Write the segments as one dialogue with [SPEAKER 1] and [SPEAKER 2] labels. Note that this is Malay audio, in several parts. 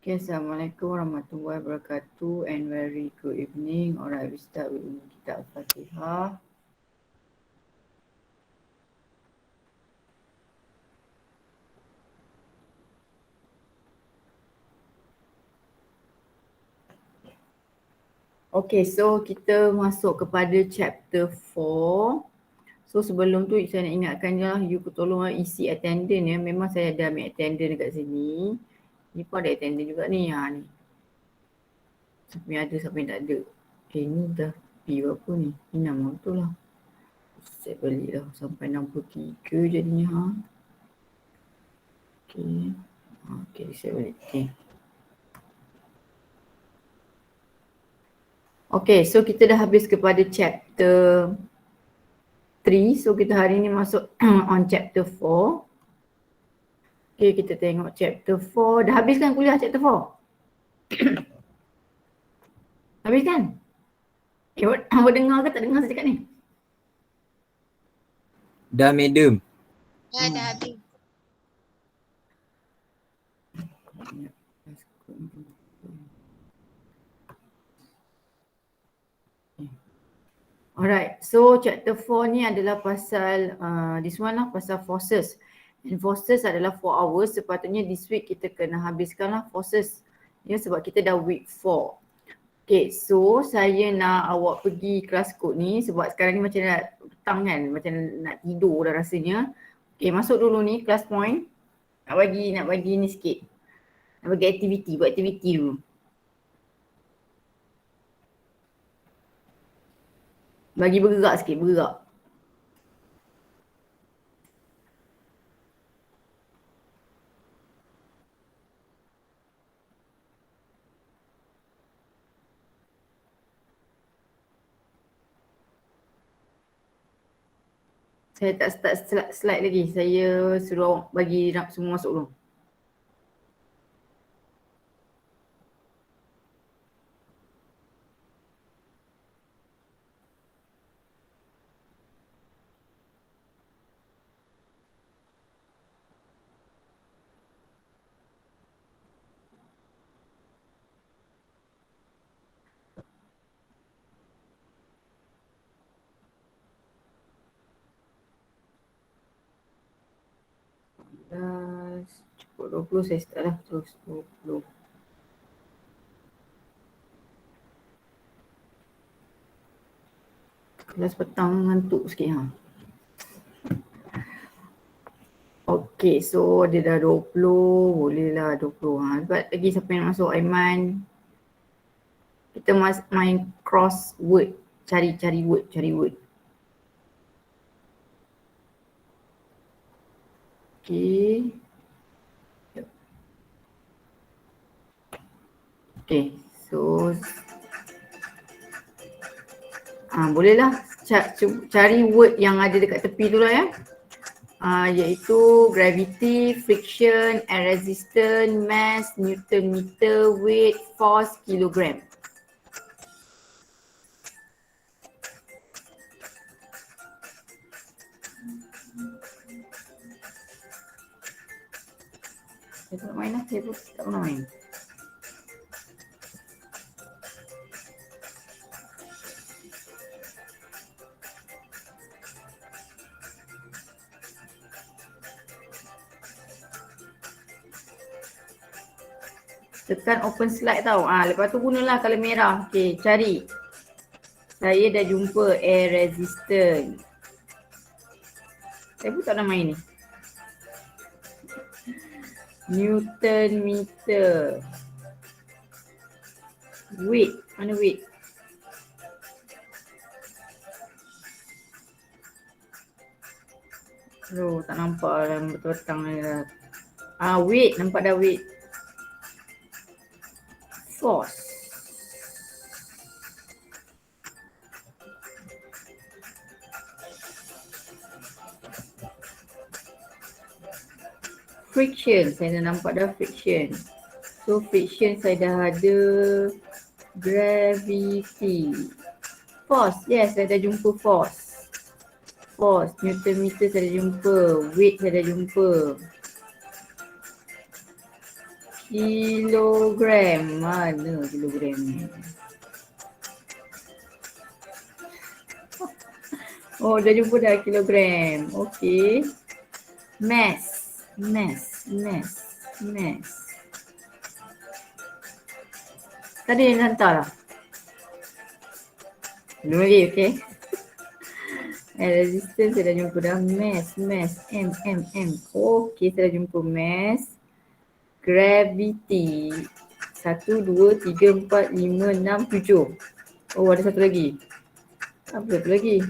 [SPEAKER 1] Okay, Assalamualaikum warahmatullahi wabarakatuh and very good evening. Alright, we start with kita Al-Fatihah. Okay, so kita masuk kepada chapter 4. So sebelum tu saya nak ingatkan je lah, you tolong isi attendance ya. Memang saya ada ambil attendance dekat sini. Ni pun ada attendance juga ni. Ha, ni. Siapa yang ada, siapa yang tak ada. Ni dah P berapa ni? Ni nama tu lah. Saya balik dah sampai 63 jadinya. Ha. Okay. Okay, saya balik. Okay. Okay, so kita dah habis kepada chapter 3. So kita hari ni masuk on chapter 4. Okay, kita tengok chapter 4. Dah habis kan kuliah chapter 4? Habis kan? Awak dengar ke tak dengar saya cakap ni?
[SPEAKER 2] Dah, madam.
[SPEAKER 3] Ya, dah habis.
[SPEAKER 1] Alright, so chapter 4 ni adalah pasal this one lah, pasal forces. And forces adalah 4 hours. Sepatutnya this week kita kena habiskan lah forces. Ya, sebab kita dah week 4. Okay, so saya nak awak pergi kelas kod ni sebab sekarang ni macam nak petang kan, macam nak tidur dah rasanya. Okay, masuk dulu ni class point. Nak bagi ni sikit. Nak bagi aktiviti, buat aktiviti dulu. Bagi bergerak sikit, bergerak. Saya tak start slide lagi. Saya suruh awak bagi semua masuk dulu. Cukup 20 saya start lah terus 20. Kelas petang ngantuk sikit ha. Okay, so dia dah 20, boleh lah 20 ha. Sebab lagi siapa yang masuk, Aiman. Kita main crossword, cari word. Okay. Okay, so bolehlah cari word yang ada dekat tepi tu lah ya. Iaitu gravity, friction, air resistance, mass, Newton meter, weight, force, kilogram. Saya tak nak main lah, saya pun tak pernah main. Tekan open slide tau. Lepas tu gunalah color merah. Okay, cari. Saya dah jumpa air resistance. Saya pun tak nak main ni. Newton meter. Weight. Mana weight? Tak nampak dalam betul-betul ni dah. Weight. Nampak dah weight. Force. Friction, saya dah nampak dah friction. So friction saya dah ada. Gravity. Force, yes saya dah jumpa force. Force, Newton meter saya dah jumpa. Weight saya dah jumpa. Kilogram. Mana kilogram ni? Oh, dah jumpa dah kilogram. Okey. Mass. Tadi yang hantar lah. Belum lagi, okey. Resistance saya dah jumpa dah. Mass. M. Okey, saya dah jumpa mass. Gravity. 1, 2, 3, 4, 5, 6, 7. Oh, ada satu lagi. Apa satu lagi?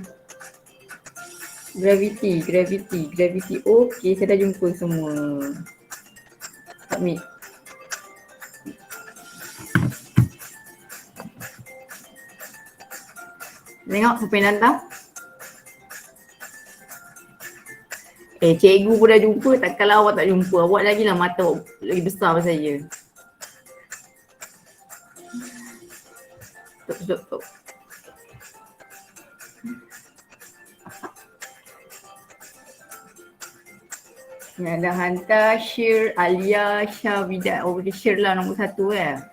[SPEAKER 1] Gravity. Okey, saya dah jumpa semua. Submit. Tengok siapa yang hantar. Cikgu pun dah jumpa, takkanlah awak tak jumpa. Awak lagi lah mata awak lagi besar daripada saya. Stop. Yang dah hantar Syir, Alia, Syah, Bidat. Oh, Syir lah nombor 1 kan.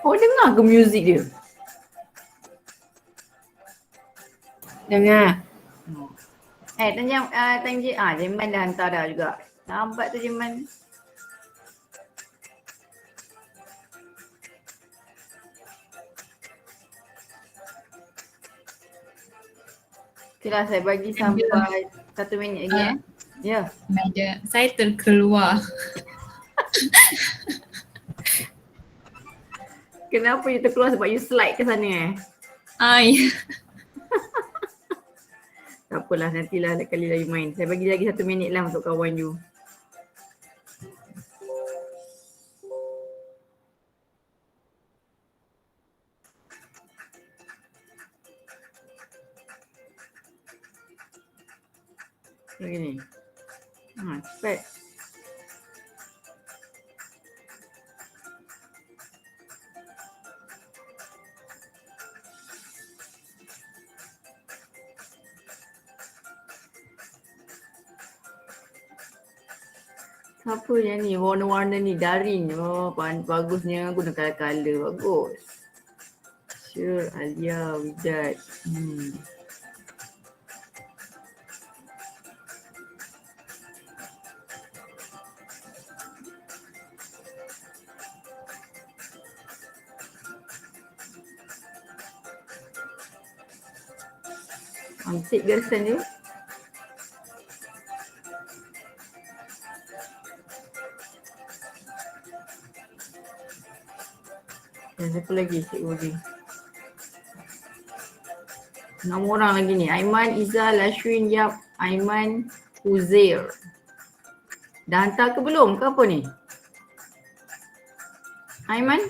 [SPEAKER 1] Oh, dengar ke muzik dia? Dengar. Tanya Jeman dah hantar dah juga. Lambat tu Jeman. Okay lah, saya bagi sampai 1 minit lagi Ya.
[SPEAKER 2] Meja. Saya terkeluar.
[SPEAKER 1] Kenapa you terkeluar? Sebab you slide ke sana
[SPEAKER 2] Ya.
[SPEAKER 1] Tak apalah, nantilah lain kali lagi main. Saya bagi lagi 1 minit lah untuk kawan you. Begini. Cepat. Siapa yang ni? Warna-warna ni Darin. Oh, bagusnya guna color-color. Bagus. Syir, Alia, Widat. Ambil garisan dia. Dan siapa lagi cikgu ni? 6 orang lagi ni. Aiman, Izzah, Lashwin, Yap, Aiman, Uzair. Dah hantar ke belum? Ke apa ni? Aiman?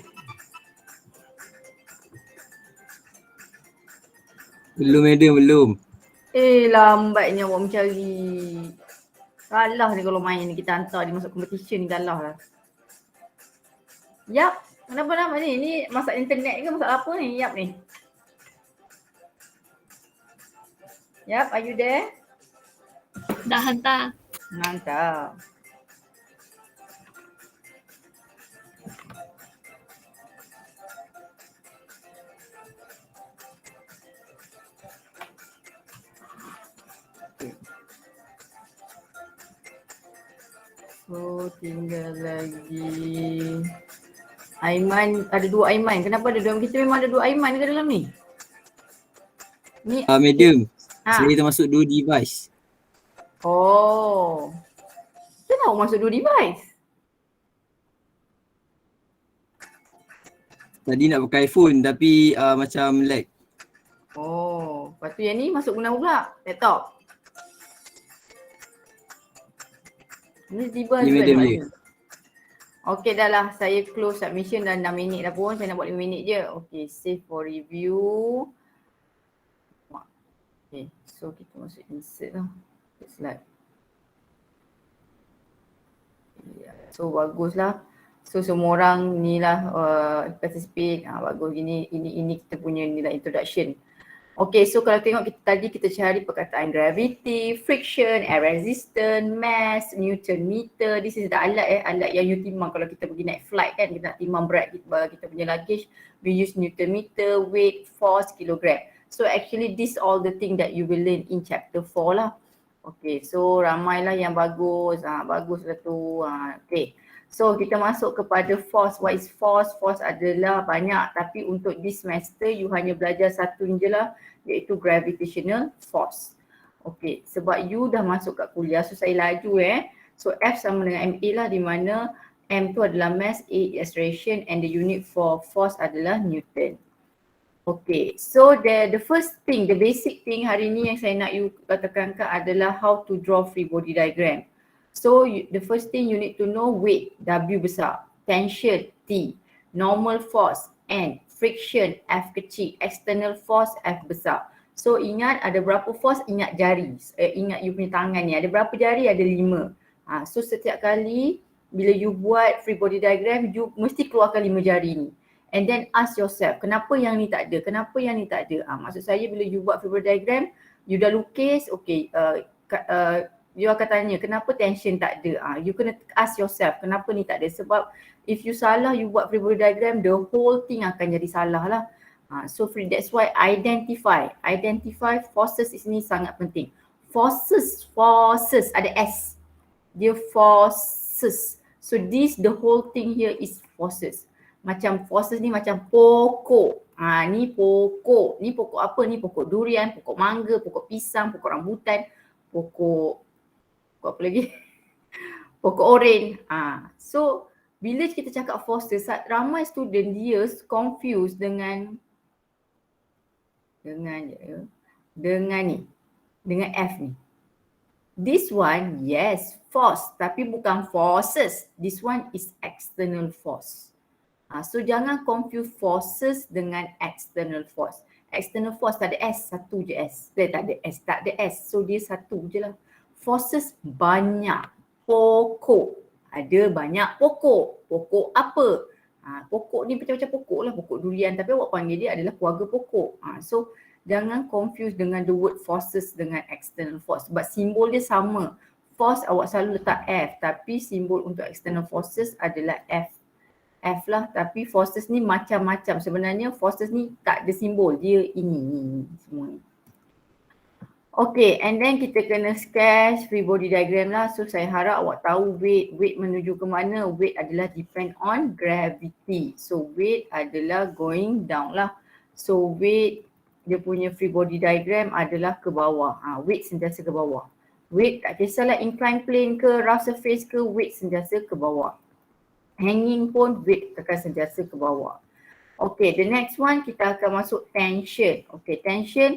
[SPEAKER 3] Belum madam, belum.
[SPEAKER 1] Lambatnya awak mencari. Kalah ni kalau main ni, kita hantar dia masuk competition ni, kalah lah. Yap, kenapa nama ni? Ni masak internet ke masak apa ni? Yap ni. Yap, are you there?
[SPEAKER 2] Dah hantar.
[SPEAKER 1] Hantar. So tinggal lagi Aiman, ada 2 Aiman. Kenapa ada 2? Kita memang ada 2 Aiman ke dalam ni? Ni
[SPEAKER 3] Madam, saya termasuk 2 device.
[SPEAKER 1] Oh. Kenapa masuk 2 device?
[SPEAKER 3] Tadi nak pakai phone tapi macam lag.
[SPEAKER 1] Oh, lepas tu yang ni masuk guna pula laptop. Ni tiba
[SPEAKER 3] Ni
[SPEAKER 1] husband
[SPEAKER 3] madam
[SPEAKER 1] kat
[SPEAKER 3] je.
[SPEAKER 1] sini. Okey dah lah, saya close submission dah 6 minit dah pun. Saya nak buat 5 minit je. Okey, save for review. Okay, so kita masuk insert lah. Slide. Yeah. So baguslah. So semua orang ni lah participate. Bagus gini. Ini kita punya ni lah introduction. Okay, so kalau tengok kita cari perkataan gravity, friction, air resistance, mass, Newton meter. This is the alat alat yang you timbang kalau kita pergi naik flight kan, kita nak timbang berat kita punya luggage. We use Newton meter, weight, force, kilogram. So actually this all the thing that you will learn in chapter 4 lah. Okay, so ramailah yang bagus. Baguslah tu. Okay. So kita masuk kepada force. What is force? Force adalah banyak, tapi untuk this semester you hanya belajar satu je lah, iaitu gravitational force. Okay, sebab you dah masuk kat kuliah, so saya laju So F sama dengan MA lah, di mana M tu adalah mass, A acceleration, and the unit for force adalah Newton. Okay, so the first thing, the basic thing hari ni yang saya nak you tekankan adalah how to draw free body diagram. So the first thing you need to know, weight W besar, tension T, normal force N, friction F kecil, external force F besar. So ingat ada berapa force, ingat jari, ingat you punya tangan ni ada berapa jari, ada 5. So setiap kali bila you buat free body diagram, you mesti keluarkan 5 jari ni. And then ask yourself, kenapa yang ni tak ada? Kenapa yang ni tak ada? Maksud saya bila you buat free body diagram, you dah lukis, okay, you akan tanya kenapa tension tak ada. You kena ask yourself kenapa ni tak ada. Sebab if you salah, you buat free body diagram, the whole thing akan jadi salah lah. So that's why identify forces ni sangat penting. Forces ada S. Dia forces. So this the whole thing here is forces. Macam forces ni macam pokok. Ni pokok. Ni pokok apa? Ni pokok durian, pokok mangga, pokok pisang, pokok rambutan, pokok apa lagi? Pokok oren. So bila kita cakap forces, ramai student dia confused dengan ni. Dengan F ni. This one, yes, force, tapi bukan forces. This one is external force. So jangan confuse forces dengan external force. External force tak ada S, satu je S. Tak ada S. So dia satu je lah. Forces banyak. Pokok. Ada banyak pokok. Pokok apa? Pokok ni macam-macam pokok lah. Pokok durian. Tapi awak panggil dia adalah keluarga pokok. So jangan confuse dengan the word forces dengan external force. Sebab simbol dia sama. Force awak selalu letak F. Tapi simbol untuk external forces adalah F lah, tapi forces ni macam-macam. Sebenarnya forces ni tak ada simbol, dia ini semua ni. Okay, and then kita kena sketch free body diagram lah. So saya harap awak tahu weight menuju ke mana. Weight adalah depend on gravity. So weight adalah going down lah. So weight dia punya free body diagram adalah ke bawah. Weight sentiasa ke bawah. Weight tak kisahlah inclined plane ke, rough surface ke, weight sentiasa ke bawah. Hanging pun weight akan sentiasa ke bawah. Okay, the next one kita akan masuk tension. Okay, tension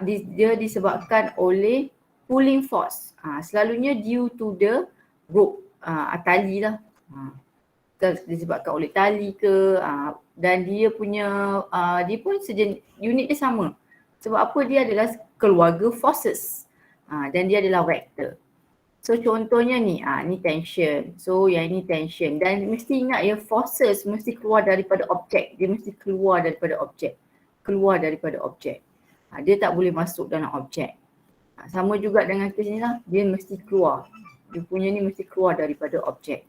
[SPEAKER 1] dia disebabkan oleh pulling force. Selalunya due to the rope, tali lah. Disebabkan oleh tali ke, dan dia punya, dia pun unit dia sama. Sebab apa? Dia adalah keluarga forces. Dan dia adalah vector. So contohnya ni, ni tension. So yang ini tension. Dan mesti ingat ya, forces mesti keluar daripada objek. Dia mesti keluar daripada objek. Keluar daripada objek. Dia tak boleh masuk dalam objek. Sama juga dengan kes ni lah. Dia mesti keluar. Dia punya ni mesti keluar daripada objek.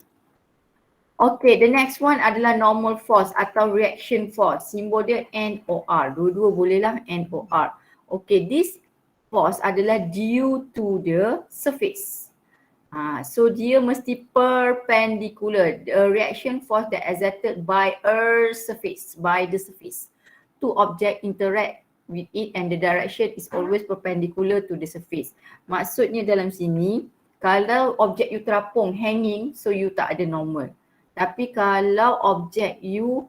[SPEAKER 1] Okay, the next one adalah normal force atau reaction force. Simbol dia NOR. Dua-dua boleh lah NOR. Okay, this force adalah due to the surface. So dia mesti perpendicular. The reaction force that exerted by Earth's surface, by the surface. Two objects interact with it and the direction is always perpendicular to the surface. Maksudnya dalam sini, kalau objek you terapung, hanging, so you tak ada normal. Tapi kalau objek you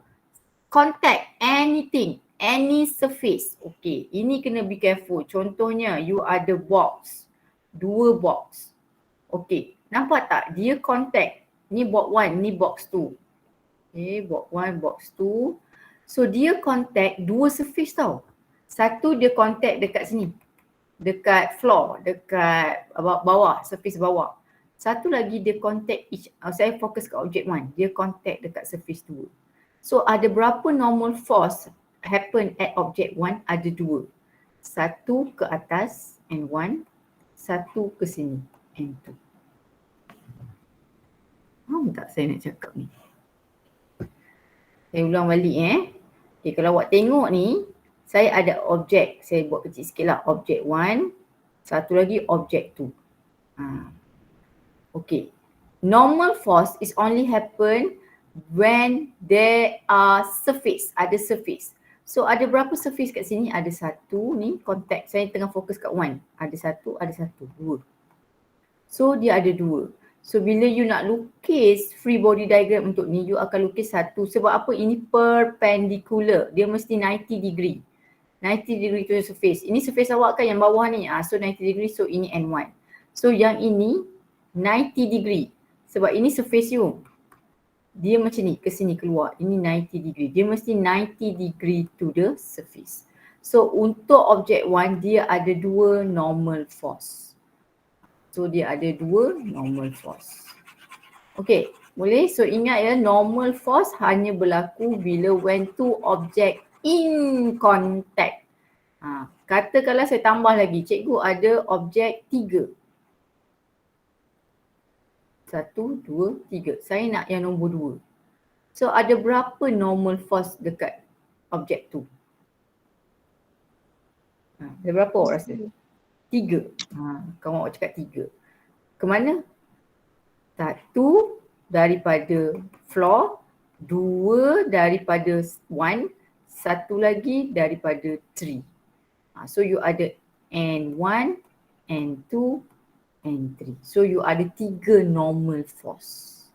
[SPEAKER 1] contact anything, any surface. Okay, ini kena be careful. Contohnya you ada box, 2 box. Okay, nampak tak? Dia contact. Ni box 1, ni box 2. Okay, box 1, box 2. So dia contact 2 surface tau. Satu dia contact dekat sini. Dekat floor, dekat bawah, surface bawah. Satu lagi dia contact saya fokus kat object 1. Dia contact dekat surface 2. So ada berapa normal force happen at object 1? Ada 2. Satu ke atas and 1. Satu ke sini and 2. Faham tak saya nak cakap ni? Saya ulang balik Okay, kalau awak tengok ni, saya ada objek. Saya buat kecil sikit lah. Objek 1. Satu lagi objek 2. Okay. Normal force is only happen when there are surface. Ada surface. So ada berapa surface kat sini? Ada satu ni contact. Saya tengah fokus kat 1. Ada satu, 2. So dia ada 2. So bila you nak lukis free body diagram untuk ni, you akan lukis satu. Sebab apa? Ini perpendicular. Dia mesti 90 degree. 90 degree to the surface. Ini surface awak kan yang bawah ni. So 90 degree, so ini N1. So yang ini 90 degree. Sebab ini surface you. Dia macam ni, ke sini keluar. Ini 90 degree. Dia mesti 90 degree to the surface. So untuk object 1, dia ada 2 normal force. So dia ada 2 normal force. Okay, boleh? So ingat ya, normal force hanya berlaku bila when two object in contact. Katakanlah saya tambah lagi, cikgu ada objek 3. 1, 2, 3. Saya nak yang nombor 2. So ada berapa normal force dekat objek tu? Ada berapa awak rasa? 3. Kamu awak cakap 3. Ke mana? 1 daripada floor, 2 daripada 1, satu lagi daripada 3. So you ada N1, N2, N3. So you ada 3 normal force.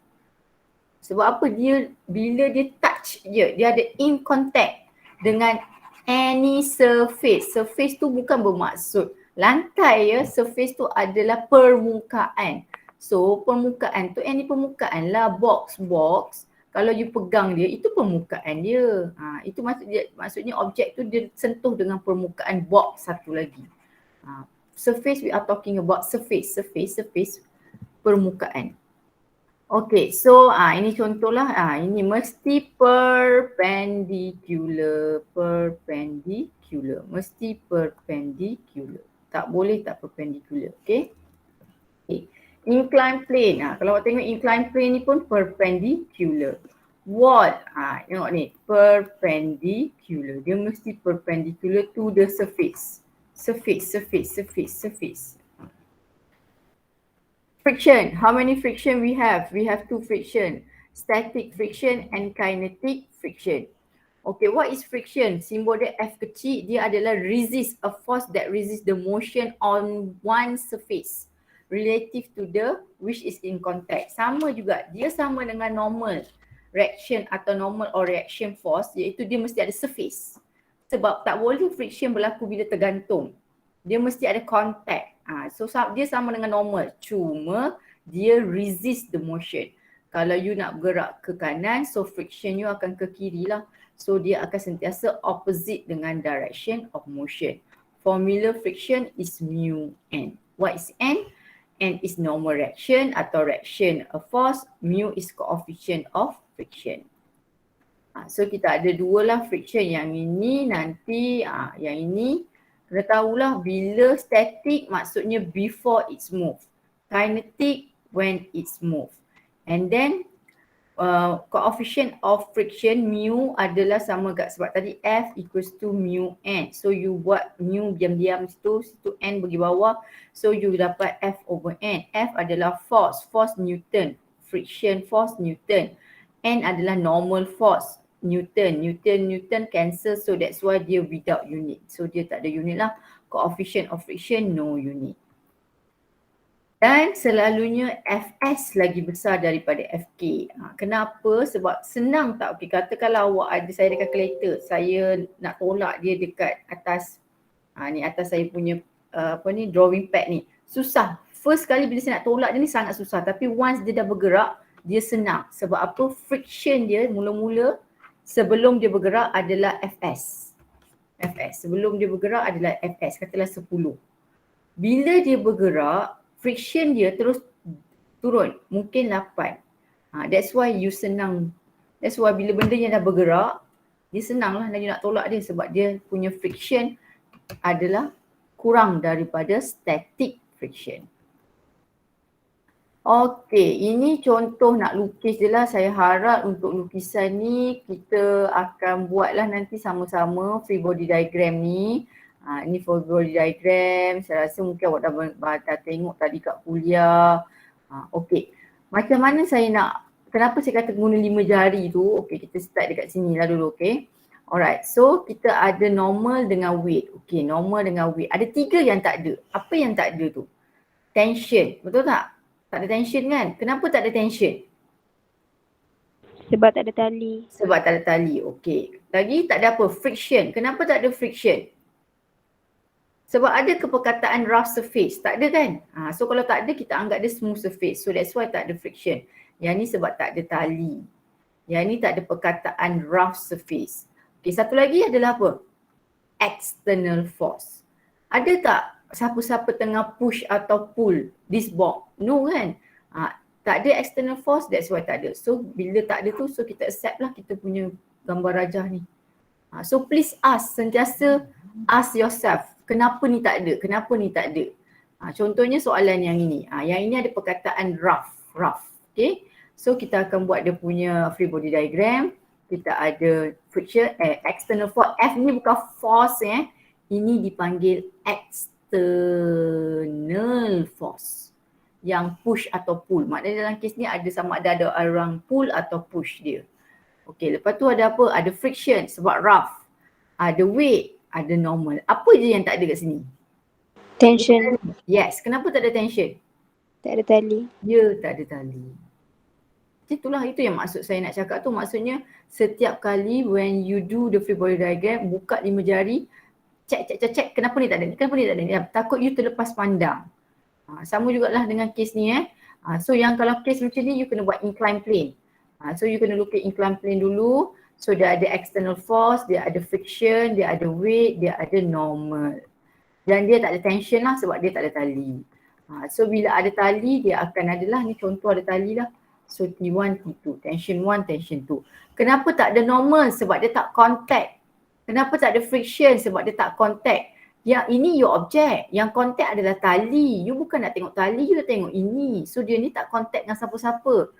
[SPEAKER 1] Sebab apa? Dia bila dia touch je, dia ada in contact dengan any surface. Surface tu bukan bermaksud lantai ya, surface tu adalah permukaan. So permukaan tu, any permukaan lah, box. Kalau you pegang dia, itu permukaan dia. Itu maksudnya objek tu dia sentuh dengan permukaan box satu lagi. Surface, we are talking about surface, permukaan. Okay, so ini contohlah, ini mesti perpendicular. Mesti perpendicular. Tak boleh tak perpendicular, okay? Inclined plane, kalau awak tengok inclined plane ni pun perpendicular. Wall, tengok ni, perpendicular. Dia mesti perpendicular to the surface. Surface. Friction, how many friction we have? We have 2 friction. Static friction and kinetic friction. Okay, what is friction? Simbol dia F kecil, dia adalah resist, a force that resists the motion on one surface relative to the which is in contact. Sama juga, dia sama dengan normal reaction atau normal or reaction force, iaitu dia mesti ada surface. Sebab tak boleh friction berlaku bila tergantung. Dia mesti ada contact. So dia sama dengan normal, cuma dia resist the motion. Kalau you nak bergerak ke kanan, so friction you akan ke kiri lah. So dia akan sentiasa opposite dengan direction of motion. Formula friction is mu n. What is n? N is normal reaction atau reaction of force. Mu is coefficient of friction. So kita ada 2 lah friction. Yang ini nanti, yang ini kena tahulah bila static maksudnya before it's moved. Kinetic when it's moved. And then coefficient of friction mu adalah sama kat sebab tadi F equals to mu n. So you buat mu diam-diam situ n bagi bawah. So you dapat F over n. F adalah force Newton. Friction force Newton. N adalah normal force Newton cancel, so that's why dia without unit. So dia tak ada unit lah. Coefficient of friction no unit. Dan selalunya Fs lagi besar daripada Fk. Kenapa? Sebab senang tak? Okay, katakanlah awak ada, saya ada kalkulator, saya nak tolak dia dekat atas, ni atas saya punya drawing pad ni. Susah. First kali bila saya nak tolak dia ni sangat susah. Tapi once dia dah bergerak, dia senang. Sebab apa? Friction dia mula-mula sebelum dia bergerak adalah Fs. Sebelum dia bergerak adalah Fs, katalah 10. Bila dia bergerak, friction dia terus turun, mungkin 8. That's why you senang. That's why bila benda yang dah bergerak, dia senang lah nak tolak dia sebab dia punya friction adalah kurang daripada static friction. Okey, ini contoh nak lukis je lah. Saya harap untuk lukisan ni kita akan buatlah nanti sama-sama free body diagram ni. Ini free body diagram. Saya rasa mungkin awak dah tengok tadi kat kuliah. Okey, macam mana saya nak, kenapa saya kata guna 5 jari tu? Okey, kita start dekat sini lah dulu, okey. Alright, so kita ada normal dengan weight. Okey, normal dengan weight. Ada 3 yang tak ada. Apa yang tak ada tu? Tension, betul tak? Tak ada tension kan? Kenapa tak ada tension?
[SPEAKER 4] Sebab tak ada tali.
[SPEAKER 1] Sebab tak ada tali, okey. Lagi tak ada apa? Friction. Kenapa tak ada friction? Sebab ada perkataan rough surface. Tak ada kan? So kalau tak ada, kita anggap dia smooth surface. So that's why tak ada friction. Yang ni sebab tak ada tali. Yang ni tak ada perkataan rough surface. Okey, satu lagi adalah apa? External force. Ada tak siapa-siapa tengah push atau pull this box? No kan? Tak ada external force, that's why tak ada. So bila tak ada tu, so kita accept lah kita punya gambar rajah ni. So please sentiasa ask yourself, kenapa ni tak ada? Kenapa ni tak ada? Contohnya soalan yang ini. Yang ini ada perkataan rough. Okay. So kita akan buat dia punya free body diagram. Kita ada friction, external force. F ni bukan force Ini dipanggil external force. Yang push atau pull. Maknanya dalam kes ni ada sama ada orang pull atau push dia. Okey, lepas tu ada apa? Ada friction sebab rough. Ada weight, ada normal. Apa je yang tak ada kat sini?
[SPEAKER 4] Tension.
[SPEAKER 1] Yes, kenapa tak ada tension?
[SPEAKER 4] Tak ada tali.
[SPEAKER 1] Ya, tak ada tali. Itulah, itu yang maksud saya nak cakap tu. Maksudnya setiap kali when you do the free body diagram, buka 5 jari, check. Kenapa ni tak ada ni? Kenapa ni tak ada ni? Takut you terlepas pandang. Sama jugalah dengan kes ni So yang kalau kes macam ni, you kena buat incline plane. So you kena look at incline plane dulu. So dia ada external force, dia ada friction, dia ada weight, dia ada normal. Dan dia tak ada tension lah sebab dia tak ada tali. So bila ada tali, dia akan adalah, ni contoh ada tali lah. So T1, T2, tension 1, tension 2. Kenapa tak ada normal? Sebab dia tak contact. Kenapa tak ada friction? Sebab dia tak contact. Yang ini your object. Yang contact adalah tali. You bukan nak tengok tali, you nak tengok ini. So dia ni tak contact dengan siapa-siapa.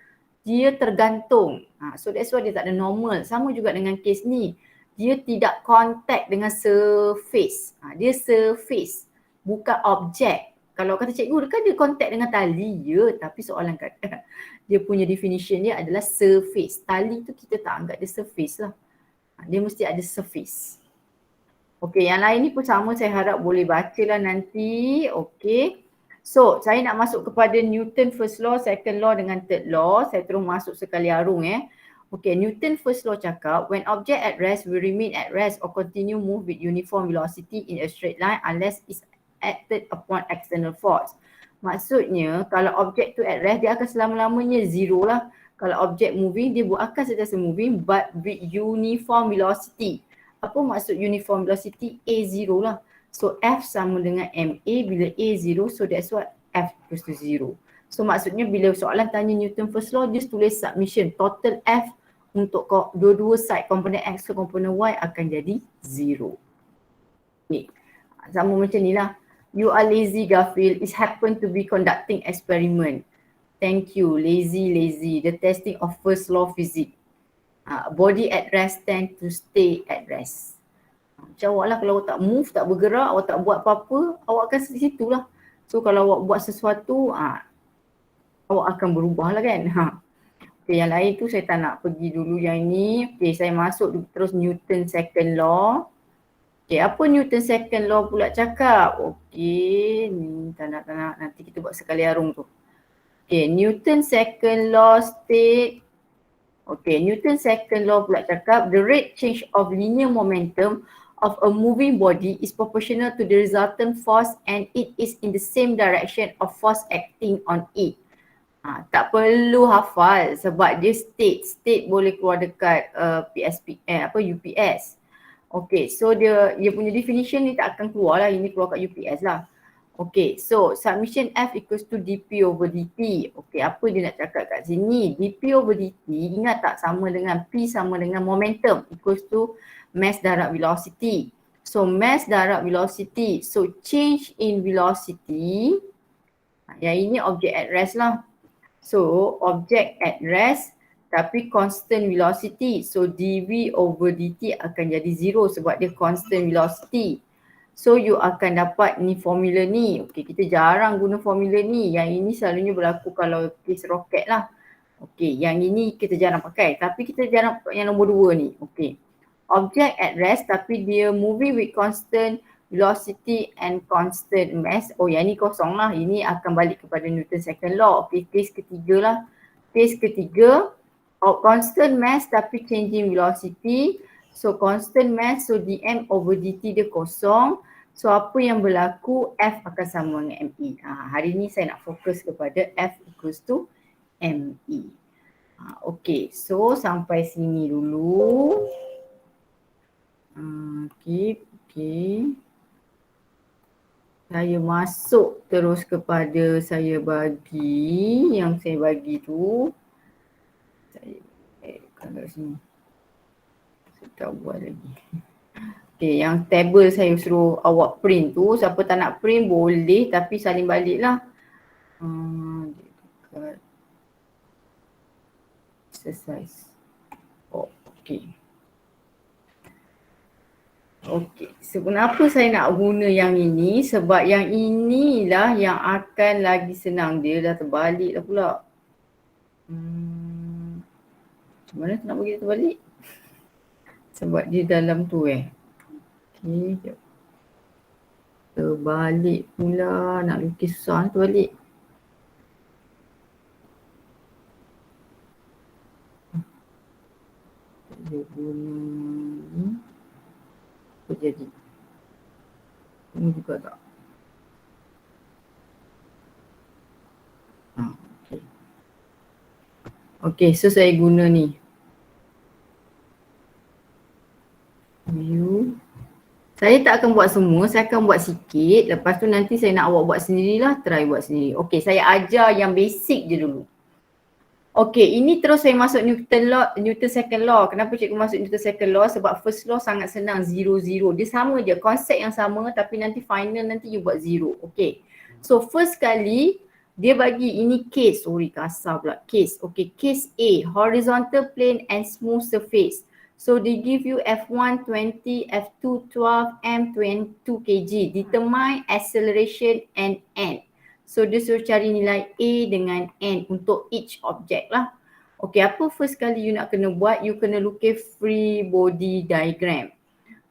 [SPEAKER 1] Dia tergantung. So that's why dia tak ada normal. Sama juga dengan kes ni. Dia tidak contact dengan surface. Dia surface, bukan objek. Kalau kata cikgu, kan dia contact dengan tali. Ya, tapi soalan kata dia punya definition dia adalah surface. Tali tu kita tak anggap dia surface lah. Dia mesti ada surface. Okey, yang lain ni pun sama, saya harap boleh baca lah nanti. Okey. So, saya nak masuk kepada Newton first law, second law dengan third law. Saya terus masuk sekali arung Okay, Newton first law cakap, when object at rest will remain at rest or continue move with uniform velocity in a straight line unless it's acted upon external force. Maksudnya kalau objek tu at rest, dia akan selama-lamanya zero lah. Kalau objek moving, dia akan sentiasa moving but with uniform velocity. Apa maksud uniform velocity? A0 lah. So F sama dengan MA, bila A 0, so that's what F equals to 0. So maksudnya bila soalan tanya Newton first law, dia tulis submission total F untuk dua-dua side, komponen X ke komponen Y akan jadi 0. Okay. Sama macam ni lah. You are lazy, Garfield. It happen to be conducting experiment. Thank you. Lazy. The testing of first law physics. Body at rest tend to stay at rest. Macam awak lah, kalau awak tak move, tak bergerak, awak tak buat apa-apa, awak akan di situ lah. So kalau awak buat sesuatu, awak akan berubah lah kan. Okay, yang lain tu saya tak nak pergi dulu yang ni. Okay, saya masuk terus Newton second law. Okay, apa Newton second law pula cakap? Okay, ni tak nak nanti kita buat sekali arung tu. Okay, Newton second law state. Okay, Newton second law pula cakap the rate change of linear momentum of a moving body is proportional to the resultant force and it is in the same direction of force acting on it. Tak perlu hafal sebab dia state boleh keluar dekat UPS. Okay, so dia punya definition ni tak akan keluar lah, ini keluar kat UPS lah. Okay, so submission F equals to dP over dt. Okay, apa dia nak cakap kat sini? dP over dt, ingat tak sama dengan P sama dengan momentum equals to mass direct velocity. So mass direct velocity, so change in velocity, yang ini object at rest lah. So object at rest tapi constant velocity. So dV over dt akan jadi zero sebab dia constant velocity. So you akan dapat ni formula ni. Okay, kita jarang guna formula ni. Yang ini selalunya berlaku kalau case roket lah. Okay, yang ini kita jarang pakai. Tapi kita jarang pakai yang nombor 2 ni. Okay. Object at rest tapi dia moving with constant velocity and constant mass. Oh, yang ni kosong lah. Ini akan balik kepada Newton second law. Okay, case ketiga lah. Case ketiga, constant mass tapi changing velocity. So constant mass, so dm over dt dia kosong. So apa yang berlaku, F akan sama dengan ME. Hari ni saya nak fokus kepada F equals to ME. Okay, so sampai sini dulu. Okay. Saya masuk terus kepada saya bagi, yang saya bagi tu. Saya kat sini. Saya tak buat lagi. Okay, yang table saya suruh awak print tu, siapa tak nak print boleh tapi salin balik lah. Dekat exercise. Oh, okay. Okay, so kenapa saya nak guna yang ini? Sebab yang inilah yang akan lagi senang. Dia dah terbalik dah pula. Mana tu nak bagi dia terbalik? Sebab dia dalam tu Okay, jap. Terbalik pula, nak lukis susah terbalik. Dia guna ni. Apa jadi? Ini juga tak. Okay. Okay, so saya guna ni. View. Saya tak akan buat semua, saya akan buat sikit. Lepas tu nanti saya nak awak buat sendirilah, try buat sendiri. Okay, saya ajar yang basic je dulu. Okay, ini terus saya masuk Newton second law. Kenapa cikgu masuk Newton second law? Sebab first law sangat senang, 0, 0. Dia sama je, konsep yang sama tapi nanti final nanti you buat 0. Okay, so first kali dia bagi ini case, kasar pula, case. Okay, case A, horizontal plane and smooth surface. So they give you F1 20, F2 12, M 22 kg. Determine acceleration and N. So dia suruh cari nilai A dengan N untuk each object lah. Okay, apa first kali you nak kena buat? You kena lukis free body diagram.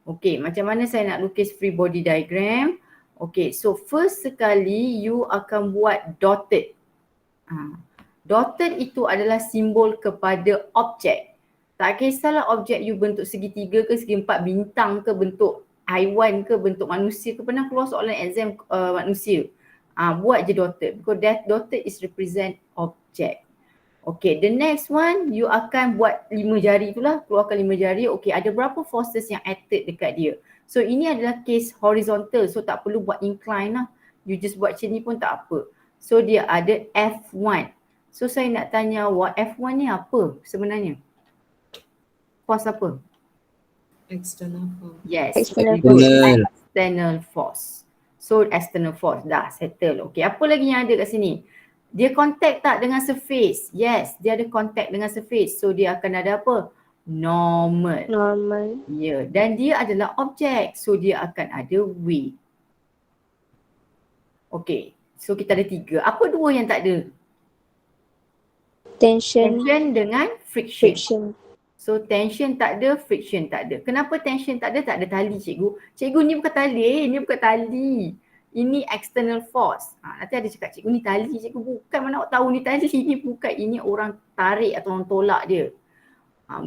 [SPEAKER 1] Okay, macam mana saya nak lukis free body diagram? Okay, so first sekali you akan buat dotted. Dotted itu adalah simbol kepada objek. Tak kisahlah objek you bentuk segitiga ke segi empat, bintang ke, bentuk haiwan ke, bentuk manusia ke. Pernah keluar soalan exam manusia. Buat je dotted because that dotted is represent object. Okay, the next one you akan buat 5 jari itulah, keluarkan 5 jari. Okay, ada berapa forces yang acted dekat dia. So ini adalah case horizontal, so tak perlu buat incline lah. You just buat macam ni pun tak apa. So dia ada F1. So saya nak tanya awak, F1 ni apa sebenarnya? Force apa?
[SPEAKER 2] External force.
[SPEAKER 1] Yes,
[SPEAKER 4] External
[SPEAKER 1] external force. So external force, dah settle. Okay, apa lagi yang ada kat sini? Dia contact tak dengan surface? Yes, dia ada contact dengan surface. So dia akan ada apa? Normal.
[SPEAKER 4] Normal.
[SPEAKER 1] Ya, dan dia adalah objek. So dia akan ada weight. Okay, so kita ada 3. Apa 2 yang tak ada?
[SPEAKER 4] Tension.
[SPEAKER 1] Tension dengan friction.
[SPEAKER 4] Friction.
[SPEAKER 1] So tension tak ada, friction tak ada. Kenapa tension tak ada? Tak ada tali cikgu. Cikgu ni bukan tali, ni bukan tali. Ini external force. Nanti ada cakap cikgu ni tali, cikgu bukan, mana awak tahu ni tali, ni bukan, ini orang tarik atau orang tolak dia.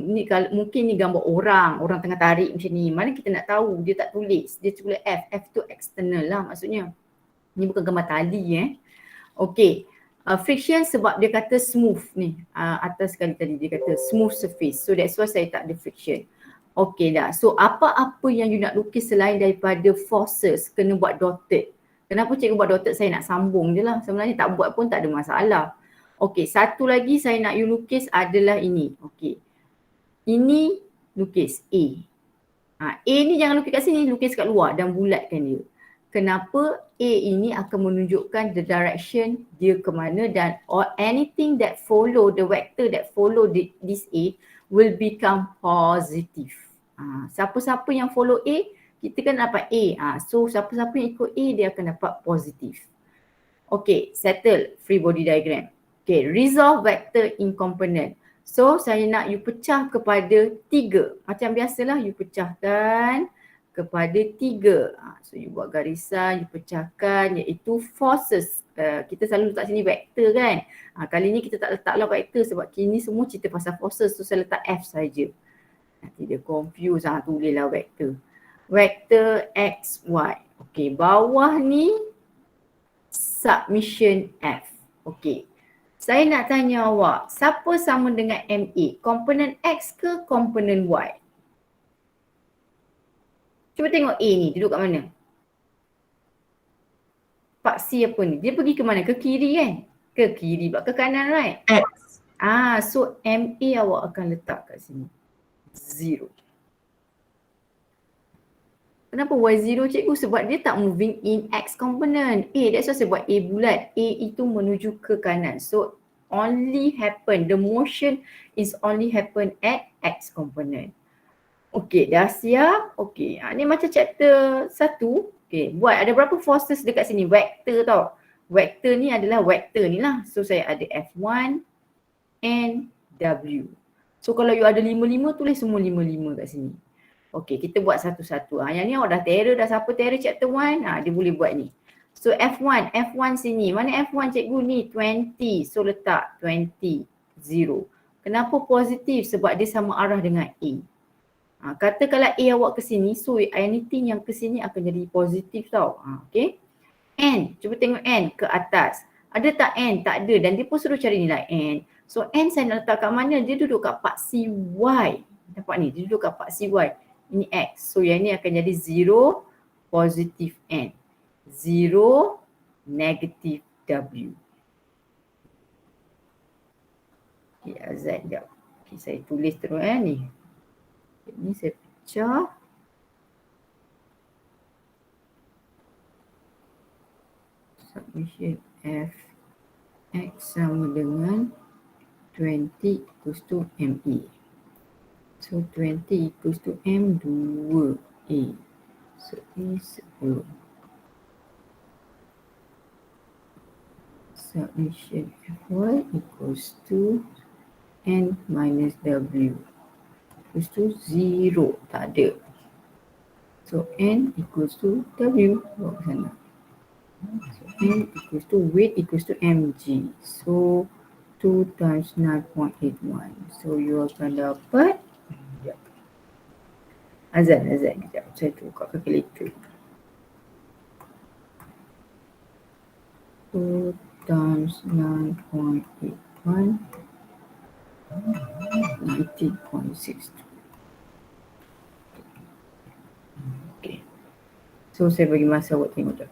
[SPEAKER 1] Ni kalau mungkin ni gambar orang tengah tarik macam ni. Mana kita nak tahu, dia tak tulis. Dia tulis F tu external lah maksudnya. Ni bukan gambar tali Okay. Friction sebab dia kata smooth ni. Atas sekali tadi dia kata smooth surface. So that's why saya tak ada friction. Okay dah. So apa-apa yang you nak lukis selain daripada forces kena buat dotted. Kenapa cikgu buat dotted? Saya nak sambung je lah. Sebenarnya tak buat pun tak ada masalah. Okay, satu lagi saya nak you lukis adalah ini. Okay. Ini lukis A. A ni jangan lukis kat sini, lukis kat luar dan bulatkan dia. Kenapa? A ini akan menunjukkan the direction dia ke mana dan or anything that follow, the vector that follow this A will become positive. Siapa-siapa yang follow A, kita kan dapat A. So siapa-siapa yang ikut A, dia akan dapat positif. Okay, settle free body diagram. Okay, resolve vector in component. So saya nak you pecah kepada 3. Macam biasalah you pecahkan kepada 3. So you buat garisan, you pecahkan iaitu forces. Kita selalu letak sini vektor kan. Kali ni kita tak letaklah vektor sebab kini semua cerita pasal forces. So saya letak F saja. Nanti dia confuse, tulislah vektor. Vektor X, Y. Okay, bawah ni submission F. Okay. Saya nak tanya awak, siapa sama dengan MA? Komponen X ke komponen Y? Cuba tengok A ni, duduk kat mana? Paksi apa ni? Dia pergi ke mana? Ke kiri kan? Ke kiri, ke kanan, right?
[SPEAKER 2] X.
[SPEAKER 1] So MA awak akan letak kat sini. 0. Kenapa Y0 cikgu? Sebab dia tak moving in X component. That's why saya buat A bulat. A itu menuju ke kanan. So only happen, the motion is only happen at X component. Okay, dah siap? Okay, ni macam chapter 1. Okay, buat ada berapa forces dekat sini? Vector tau. Vector ni adalah vector ni lah. So saya ada F1 and W. So kalau you ada 5-5, tulis semua 5-5 kat sini. Okay, kita buat satu-satu. Yang ni awak dah terror, dah siapa terror chapter 1, dia boleh buat ni. So F1 sini. Mana F1 cikgu ni? 20. So letak 20, 0. Kenapa positif? Sebab dia sama arah dengan A. Katakanlah A awak ke sini, so anything yang ke sini akan jadi positif tau. Okay. N, cuba tengok N ke atas. Ada tak N? Tak ada dan dia pun suruh cari nilai N. So N saya nak letak kat mana? Dia duduk kat paksi Y. Nampak ni? Dia duduk kat paksi Y. Ini X. So yang ni akan jadi 0, positif N. 0, negatif W. Okay, Azad sekejap. Okay, saya tulis terus ni. Ni saya pecah. Submission F. X sama dengan 20 equals to ME. So 20 equals to M 2A. So A 10. Submission Fy equals to N minus W equals to 0. Tak ada. So N equals to W. Bawa ke sana. So N equals to weight equals to mg. So 2 times 9.81. So you akan dapat Azan, kejap. Saya buka calculator. 2 times 9.81 90.62. Okay. So saya bagi masa awak tengok je.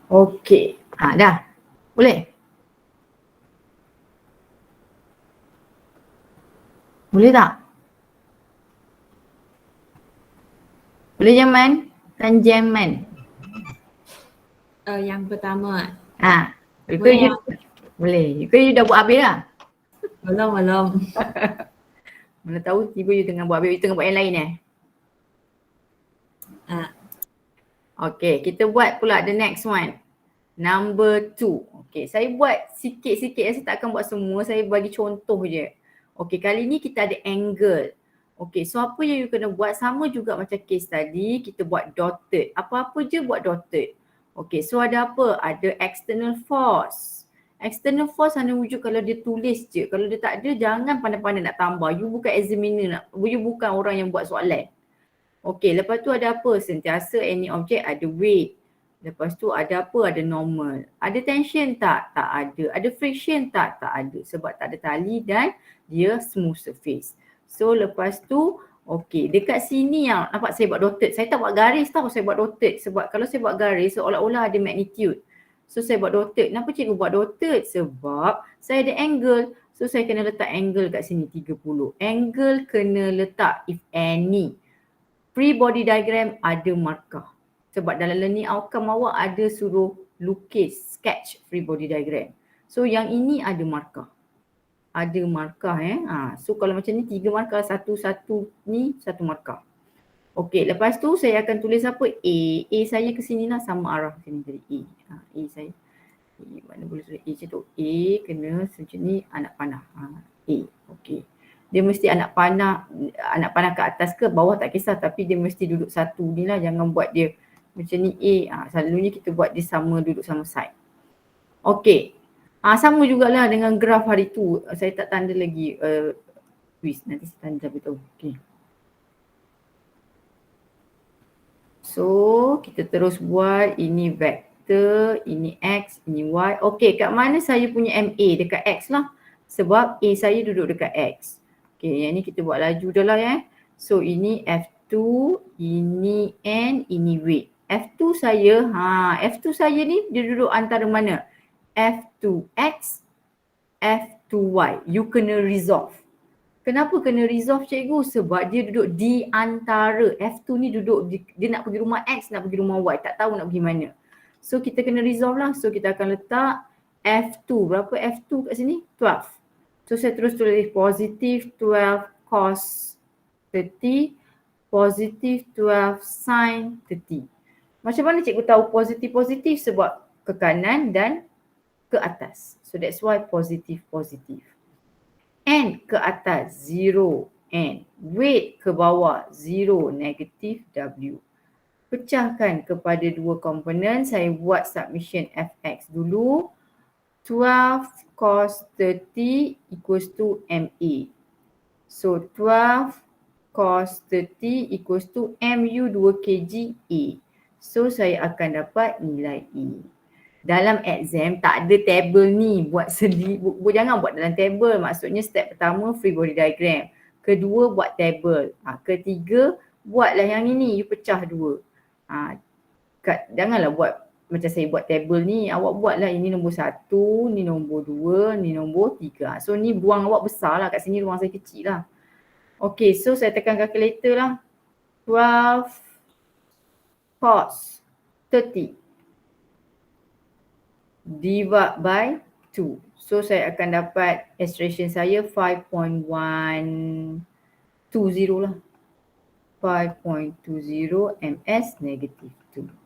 [SPEAKER 1] Okey. Dah. Boleh? Boleh tak? Boleh Jaman? Tan Jaman.
[SPEAKER 2] Yang pertama.
[SPEAKER 1] Itu
[SPEAKER 2] Boleh
[SPEAKER 1] you, boleh. Itu you dah buat habis lah.
[SPEAKER 2] Belum.
[SPEAKER 1] Mana tahu tiba you tengah buat habis, you tengah buat yang lain
[SPEAKER 2] Ah,
[SPEAKER 1] Okay, kita buat pula the next one. Number 2. Okay, saya buat sikit-sikit. Saya tak akan buat semua. Saya bagi contoh je. Okay, kali ni kita ada angle. Okay, so apa yang you kena buat sama juga macam case tadi. Kita buat dotted. Apa-apa je buat dotted. Okay, so ada apa? Ada external force. External force hanya wujud kalau dia tulis je. Kalau dia tak ada, jangan pandai-pandai nak tambah. You bukan examiner. You bukan orang yang buat soalan. Okay, lepas tu ada apa? Sentiasa any object ada weight. Lepas tu ada apa? Ada normal. Ada tension tak? Tak ada. Ada friction tak? Tak ada. Sebab tak ada tali dan dia smooth surface. So lepas tu, okay, dekat sini yang nampak saya buat dotted. Saya tak buat garis tau, saya buat dotted. Sebab kalau saya buat garis seolah-olah ada magnitude. So saya buat dotted. Kenapa cikgu buat dotted? Sebab saya ada angle. So saya kena letak angle kat sini 30. Angle kena letak if any. Free body diagram ada markah. Sebab dalam learning outcome awak ada suruh lukis, sketch free body diagram. So yang ini ada markah. Ada markah So kalau macam ni 3 markah, satu ni 1 markah. Okey, lepas tu saya akan tulis apa? A. A saya ke sini lah, sama arah sini jadi A. A saya. Mana boleh tulis A macam tu? A kena macam ni anak panah. A. Okey. Dia mesti anak panah ke atas ke bawah tak kisah, tapi dia mesti duduk satu ni lah, jangan buat dia macam ni A. Selalunya kita buat dia sama, duduk sama side. Okey. Sama jugalah dengan graf hari tu. Saya tak tanda lagi quiz. Nanti saya tanda betul. Okey. So kita terus buat ini vektor, ini X, ini Y. Okey, kat mana saya punya MA? Dekat X lah. Sebab A saya duduk dekat X. Okay, yang ni kita buat laju dah lah So ini F2, ini N, ini weight. F2 saya, F2 saya ni dia duduk antara mana? F2X, F2Y. You kena resolve. Kenapa kena resolve cikgu? Sebab dia duduk di antara. F2 ni duduk, dia nak pergi rumah X, nak pergi rumah Y. Tak tahu nak pergi mana. So kita kena resolve lah. So kita akan letak F2. Berapa F2 kat sini? 12. So saya terus tulis positive 12 cos 30, positive 12 sin 30. Macam mana cikgu tahu positif-positif? Sebab ke kanan dan ke atas. So that's why positive. N ke atas 0 N. Weight ke bawah 0 negative W. Pecahkan kepada 2 komponen. Saya buat submission Fx dulu. 12 cos 30 equals to MA. So 12 cos 30 equals to MU 2 kg A. So saya akan dapat nilai E. Dalam exam tak ada table ni, buat sendiri. Jangan buat dalam table. Maksudnya step pertama free body diagram. Kedua buat table. Ketiga buatlah yang ini, you pecah 2. Janganlah buat macam saya buat table ni, awak buatlah ini nombor 1, ni nombor 2, ni nombor 3. So ni ruang awak besar lah, kat sini ruang saya kecil lah. Okay, so saya tekan calculator lah. 12 cos 30 divide by 2. So saya akan dapat expression saya 5.120 lah. 5.20 ms negative 2.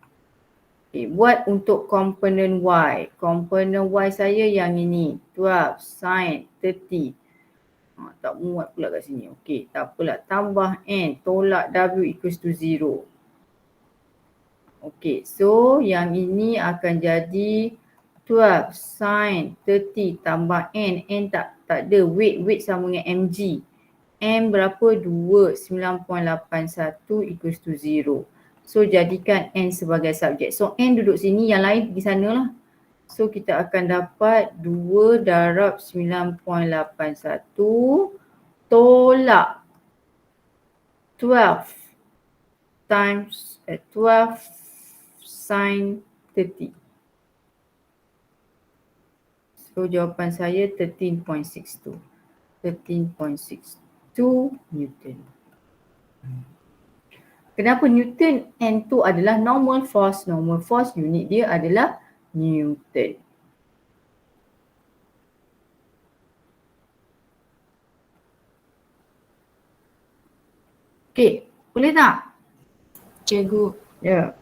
[SPEAKER 1] Okay, buat untuk komponen Y. Komponen Y saya yang ini. 12 sin 30. Tak muat pula kat sini. Okey, tak apalah. Tambah N. Tolak W equals to 0. Okey, so yang ini akan jadi 12 sin 30 tambah N. N tak ada. Weight sama dengan mg. M berapa? 2. 9.81 equals to 0. So jadikan N sebagai subjek. So N duduk sini, yang lain pergi sana lah. So kita akan dapat 2 darab 9.81 tolak 12 times 12 sin 30. So jawapan saya 13.62. 13.62 Newton. Kenapa Newton? N tu adalah normal force. Normal force unit dia adalah Newton. Okey, boleh tak?
[SPEAKER 2] Cikgu,
[SPEAKER 1] Ya.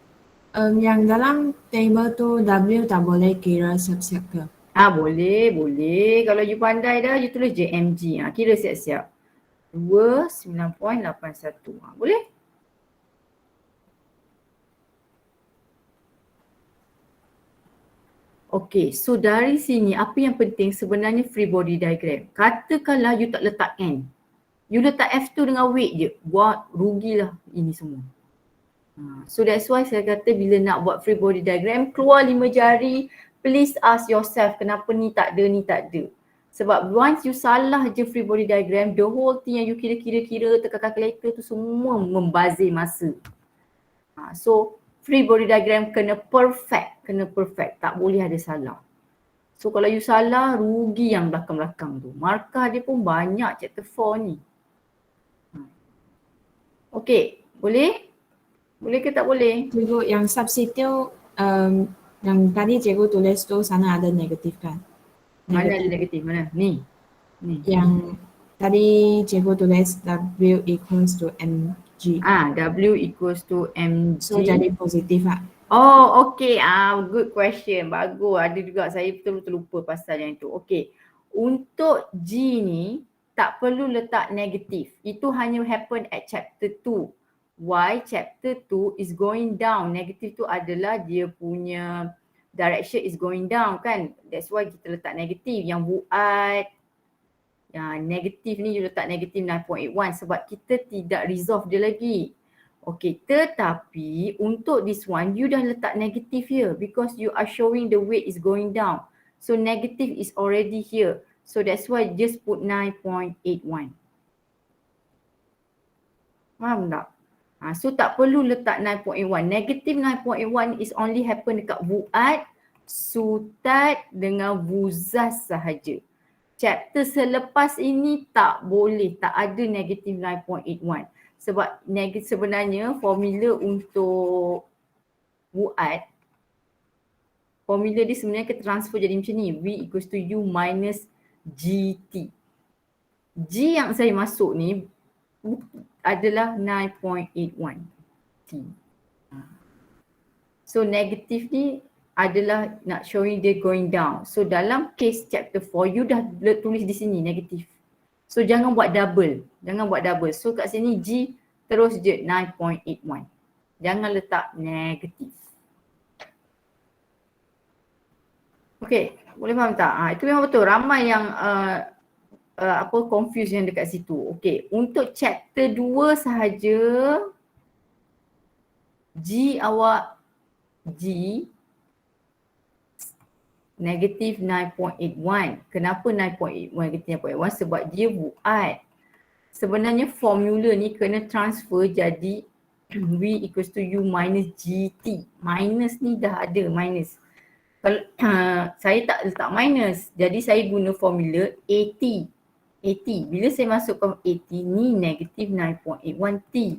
[SPEAKER 2] yang dalam table tu W tak boleh kira siap-siap ke?
[SPEAKER 1] Boleh. Kalau you pandai dah, you tulis je mg. Kira siap-siap. 29.81. Boleh? Okey, so dari sini apa yang penting sebenarnya free body diagram. Katakanlah you tak letak N. You letak F2 dengan weight je. Buat rugilah ini semua. So that's why saya kata bila nak buat free body diagram, keluar 5 jari, please ask yourself kenapa ni tak ada. Sebab once you salah je free body diagram, the whole thing yang you kira tekan calculator tu semua membazir masa. So free body diagram kena perfect, tak boleh ada salah. So kalau you salah, rugi yang belakang-belakang tu. Markah dia pun banyak chapter 4 ni. Okay, boleh? Boleh ke tak boleh?
[SPEAKER 2] Cikgu, yang substitute yang tadi cikgu tulis tu sana ada negatif kan?
[SPEAKER 1] Mana ada negatif? Mana? Ni.
[SPEAKER 2] Yang tadi cikgu tulis W equals to mg.
[SPEAKER 1] W equals to mg.
[SPEAKER 2] So jadi positif lah.
[SPEAKER 1] Oh, okay. Good question. Bagus. Ada juga saya betul-betul lupa pasal yang itu. Okay. Untuk G ni tak perlu letak negatif. Itu hanya happen at chapter 2. Why? Chapter 2 is going down. Negatif tu adalah dia punya direction is going down kan. That's why kita letak negatif. Yang buat negatif ni you letak negatif 9.81 sebab kita tidak resolve dia lagi. Okay, tetapi untuk this one you dah letak negatif here because you are showing the weight is going down. So negative is already here. So that's why just put 9.81. Faham tak? So tak perlu letak 9.81. Negative 9.81 is only happen dekat Buat, Sutat dengan Vuzas sahaja. Chapter selepas ini tak boleh, tak ada negative 9.81. Sebab sebenarnya formula untuk Buat, formula dia sebenarnya kita transfer jadi macam ni. V equals to U minus GT. G yang saya masuk ni adalah 9.81 T. So negatif ni adalah nak showing dia going down. So dalam case chapter 4 you dah tulis di sini negatif. So jangan buat double. So kat sini G terus je 9.81. Jangan letak negatif. Okay, boleh faham tak? Itu memang betul. Ramai yang confuse yang dekat situ. Okay, untuk chapter 2 sahaja G awak negatif 9.81. Kenapa 9.81 negatif 9.81? Sebab dia buat. Sebenarnya formula ni kena transfer jadi V equals to U minus GT. Minus ni dah ada minus. Kalau saya tak letak minus, jadi saya guna formula AT. Bila saya masukkan AT ni negatif 9.81 T.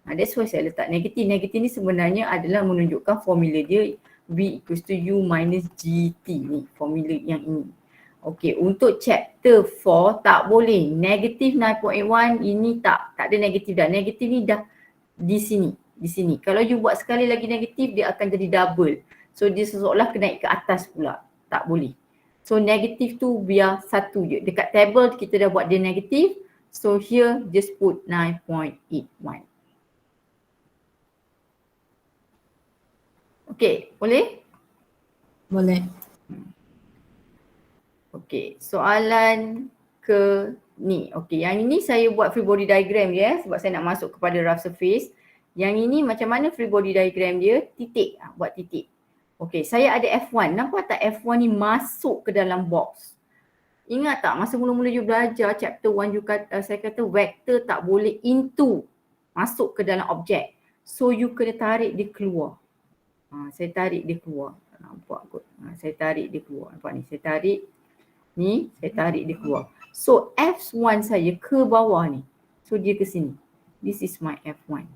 [SPEAKER 1] That's why saya letak negatif. Negatif ni sebenarnya adalah menunjukkan formula dia V equals to U minus GT ni. Formula yang ini. Okay, untuk chapter 4 tak boleh. Negatif 9.81 ini tak ada negatif dah. Negatif ni dah di sini. Kalau you buat sekali lagi negatif, dia akan jadi double. So dia seolah kena naik ke atas pula. Tak boleh. So negatif tu biar satu je. Dekat table kita dah buat dia negatif. So here just put 9.81. Okay, boleh?
[SPEAKER 2] Boleh.
[SPEAKER 1] Okay, soalan ke ni. Okay, yang ini saya buat free body diagram dia sebab saya nak masuk kepada rough surface. Yang ini macam mana free body diagram dia? Titik, buat titik. Okay, saya ada F1. Nampak tak F1 ni masuk ke dalam box? Ingat tak masa mula-mula you belajar chapter 1 you saya kata vector tak boleh into, masuk ke dalam objek. So you kena tarik dia keluar. Saya tarik dia keluar. Nampak kot. Saya tarik dia keluar. Nampak ni, saya tarik Ni saya tarik dia keluar. So F1 saya ke bawah ni. So dia ke sini. This is my F1.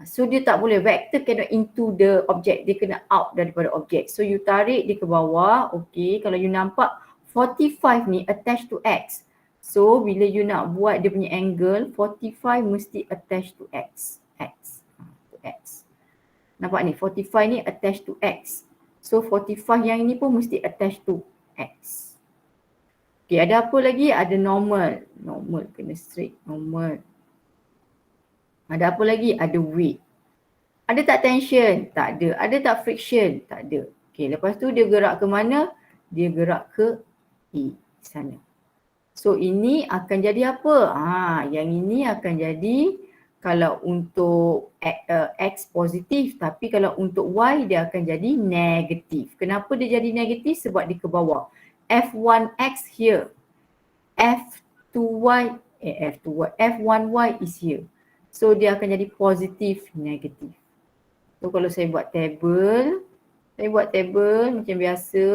[SPEAKER 1] So dia tak boleh, vector cannot into the object, dia kena out daripada objek. So you tarik dia ke bawah, okay. Kalau you nampak 45 ni attached to X. So bila you nak buat dia punya angle, 45 mesti attached to X. To X. Nampak ni, 45 ni attached to X. So 45 yang ini pun mesti attached to X. Okay, ada apa lagi? Ada normal. Normal, kena straight, normal. Ada apa lagi? Ada weight. Ada tak tension? Tak ada. Ada tak friction? Tak ada. Okay, lepas tu dia gerak ke mana? Dia gerak ke E sana. So ini akan jadi apa? Yang ini akan jadi kalau untuk X positif, tapi kalau untuk Y dia akan jadi negatif. Kenapa dia jadi negatif? Sebab dia ke bawah. F1X here. F1Y is here. So dia akan jadi positif, negatif. So kalau saya buat table macam biasa.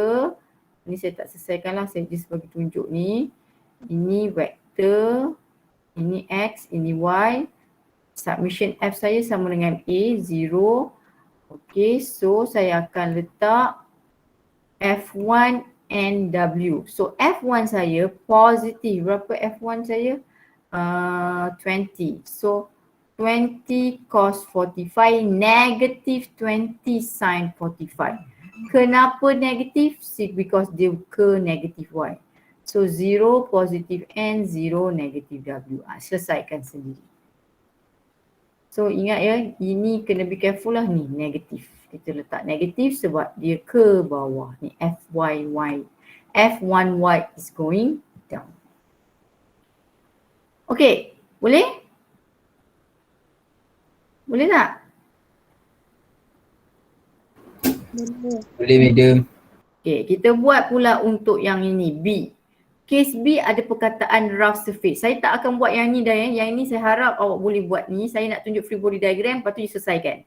[SPEAKER 1] Ni saya tak selesaikan lah, saya just bagi tunjuk ni. Ini vektor, ini X, ini Y. Submission F saya sama dengan A, 0. Okay, so saya akan letak F1 and W. So F1 saya positif. Berapa F1 saya? 20. So 20 cos 45 negative 20 sin 45. Kenapa negatif? Because dia ke negative Y. So 0 positive N, 0 negative W. Selesaikan sendiri. So ingat ya, ini kena be careful lah ni, negatif. Kita letak negatif sebab dia ke bawah. Ni FYY. F1Y is going down. Okay, boleh? Boleh tak?
[SPEAKER 3] Boleh madam.
[SPEAKER 1] Okay, kita buat pula untuk yang ini, B. Case B ada perkataan rough surface. Saya tak akan buat yang ni dah ya. Yang ini saya harap awak boleh buat ni. Saya nak tunjuk free body diagram, lepas tu you selesaikan.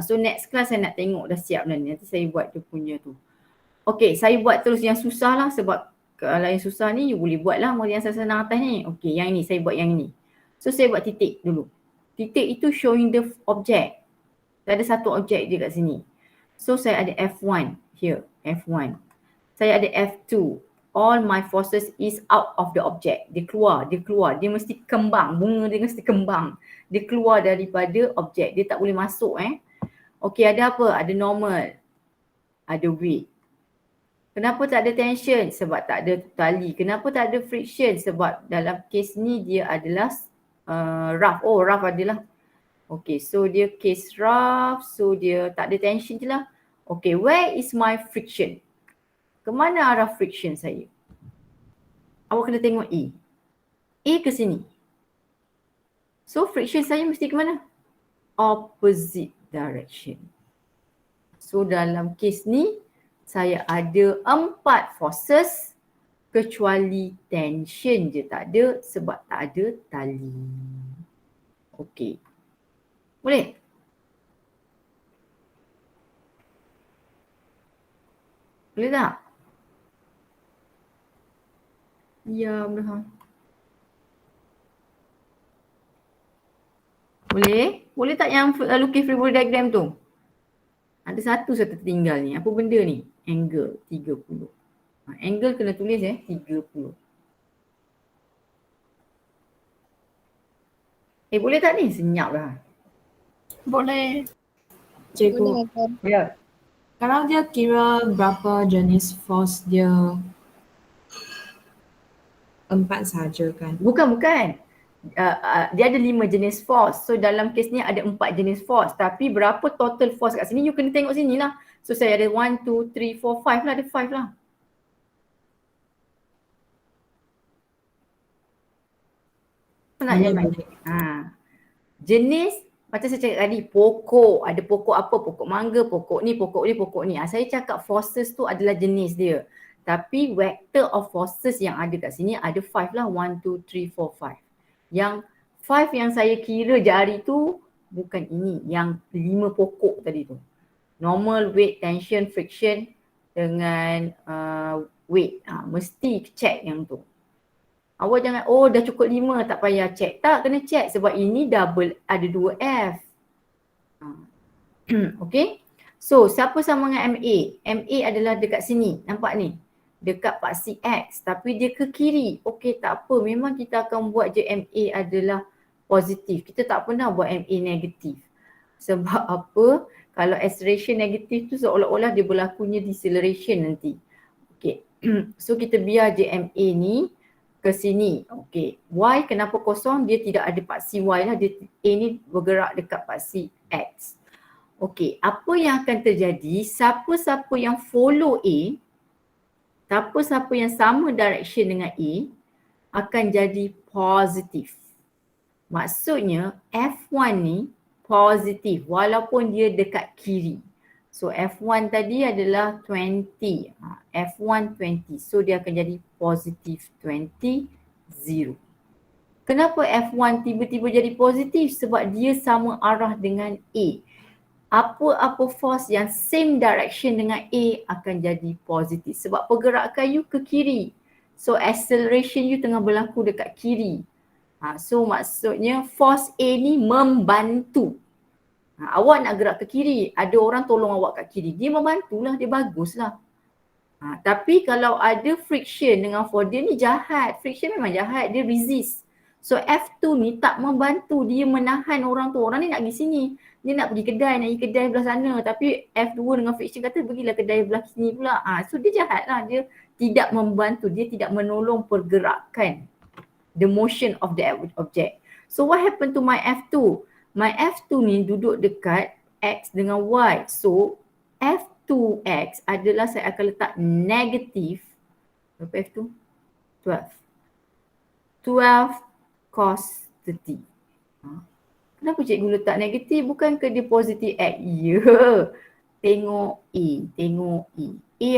[SPEAKER 1] So next class saya nak tengok dah siap dah ni. Nanti saya buat dia punya tu. Okay, saya buat terus yang susah lah sebab kalau yang susah ni you boleh buat lah yang senang atas ni. Okay, yang ini saya buat yang ini. So saya buat titik dulu. Titik itu showing the object. Ada satu objek je kat sini. So saya ada F1 here, F1. Saya ada F2. All my forces is out of the object. Dia keluar. Dia mesti kembang. Bunga dia mesti kembang. Dia keluar daripada objek. Dia tak boleh masuk Okay, ada apa? Ada normal. Ada weight. Kenapa tak ada tension? Sebab tak ada tali. Kenapa tak ada friction? Sebab dalam case ni dia adalah rough. Oh, rough adalah. Okay, so dia case rough. So dia tak ada tension je lah. Okay, where is my friction? Kemana arah friction saya? Awak kena tengok E. E ke sini. So friction saya mesti ke mana? Opposite direction. So dalam case ni, saya ada 4 forces kecuali tension je tak ada sebab tak ada tali. Okay. Boleh? Boleh tak? Ya, boleh. Boleh? Boleh tak yang lukis free body diagram tu? Ada satu tertinggal ni. Apa benda ni? Angle 30. Angle kena tulis 30. Boleh tak ni? Senyap dah.
[SPEAKER 2] Boleh. Cikgu,
[SPEAKER 1] Ya.
[SPEAKER 2] kalau dia kira berapa jenis force dia 4 saja kan?
[SPEAKER 1] Bukan. Dia ada 5 jenis force. So dalam kes ni ada 4 jenis force. Tapi berapa total force kat sini? You kena tengok sini lah. So saya ada 1, 2, 3, 4, 5 lah. Ada 5 lah. Nak jalan. Jenis macam saya cakap tadi, pokok. Ada pokok apa? Pokok mangga, pokok ni, pokok ni, pokok ni. Saya cakap forces tu adalah jenis dia. Tapi vector of forces yang ada kat sini ada 5 lah. 1, 2, 3, 4, 5. Yang 5 yang saya kira jari tu bukan ini. Yang 5 pokok tadi tu. Normal, weight, tension, friction. dengan weight. Mesti check yang tu. Awak jangan, dah cukup 5 tak payah check. Tak, kena check sebab ini double ada 2 F. Okay. So, siapa sama dengan MA? MA adalah dekat sini. Nampak ni? Dekat paksi X. Tapi dia ke kiri. Okay, tak apa. Memang kita akan buat je MA adalah positif. Kita tak pernah buat MA negatif. Sebab apa? Kalau acceleration negatif tu seolah-olah dia berlakunya deceleration nanti. Okay. So kita biar je MA ni ke sini. Okay. Y kenapa kosong? Dia tidak ada paksi Y lah. Dia, A ni bergerak dekat paksi X. Okay. Apa yang akan terjadi? Siapa-siapa yang follow A, siapa-siapa yang sama direction dengan A akan jadi positif. Maksudnya F1 ni positif walaupun dia dekat kiri. So F1 tadi adalah 20. F1 20. So dia akan jadi positif 20, 0. Kenapa F1 tiba-tiba jadi positif? Sebab dia sama arah dengan A. Apa-apa force yang same direction dengan A akan jadi positif. Sebab pergerakan you ke kiri. So acceleration you tengah berlaku dekat kiri. So maksudnya force A ni membantu. Awak nak gerak ke kiri, ada orang tolong awak kat kiri. Dia membantulah, dia baguslah. Tapi kalau ada friction dengan force, dia ni jahat. Friction memang jahat, dia resist. So F2 ni tak membantu, dia menahan orang tu. Orang ni nak pergi sini. Dia nak pergi kedai, nak pergi kedai belah sana. Tapi F2 dengan friction kata pergilah kedai belah sini pula. So dia jahat lah, dia tidak membantu, dia tidak menolong pergerakan. The motion of the object. So what happened to my F2? My F2 ni duduk dekat X dengan Y. So F2X adalah saya akan letak negatif. Berapa F2? 12. 12 cos 30. Kenapa cikgu letak negatif? Bukan ke dia positif X? Ya. Tengok A. Tengok A. A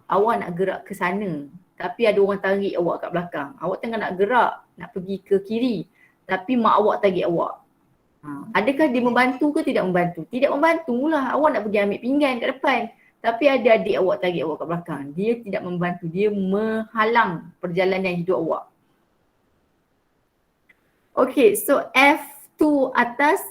[SPEAKER 1] awak nak gerak ke sana. Tapi ada orang tarik awak kat belakang. Awak tengah nak gerak, nak pergi ke kiri. Tapi mak awak tarik awak. Adakah dia membantu ke tidak membantu? Tidak membantulah. Awak nak pergi ambil pinggan kat depan. Tapi ada adik awak tarik awak kat belakang. Dia tidak membantu. Dia menghalang perjalanan hidup awak. Okay, so F2 atas.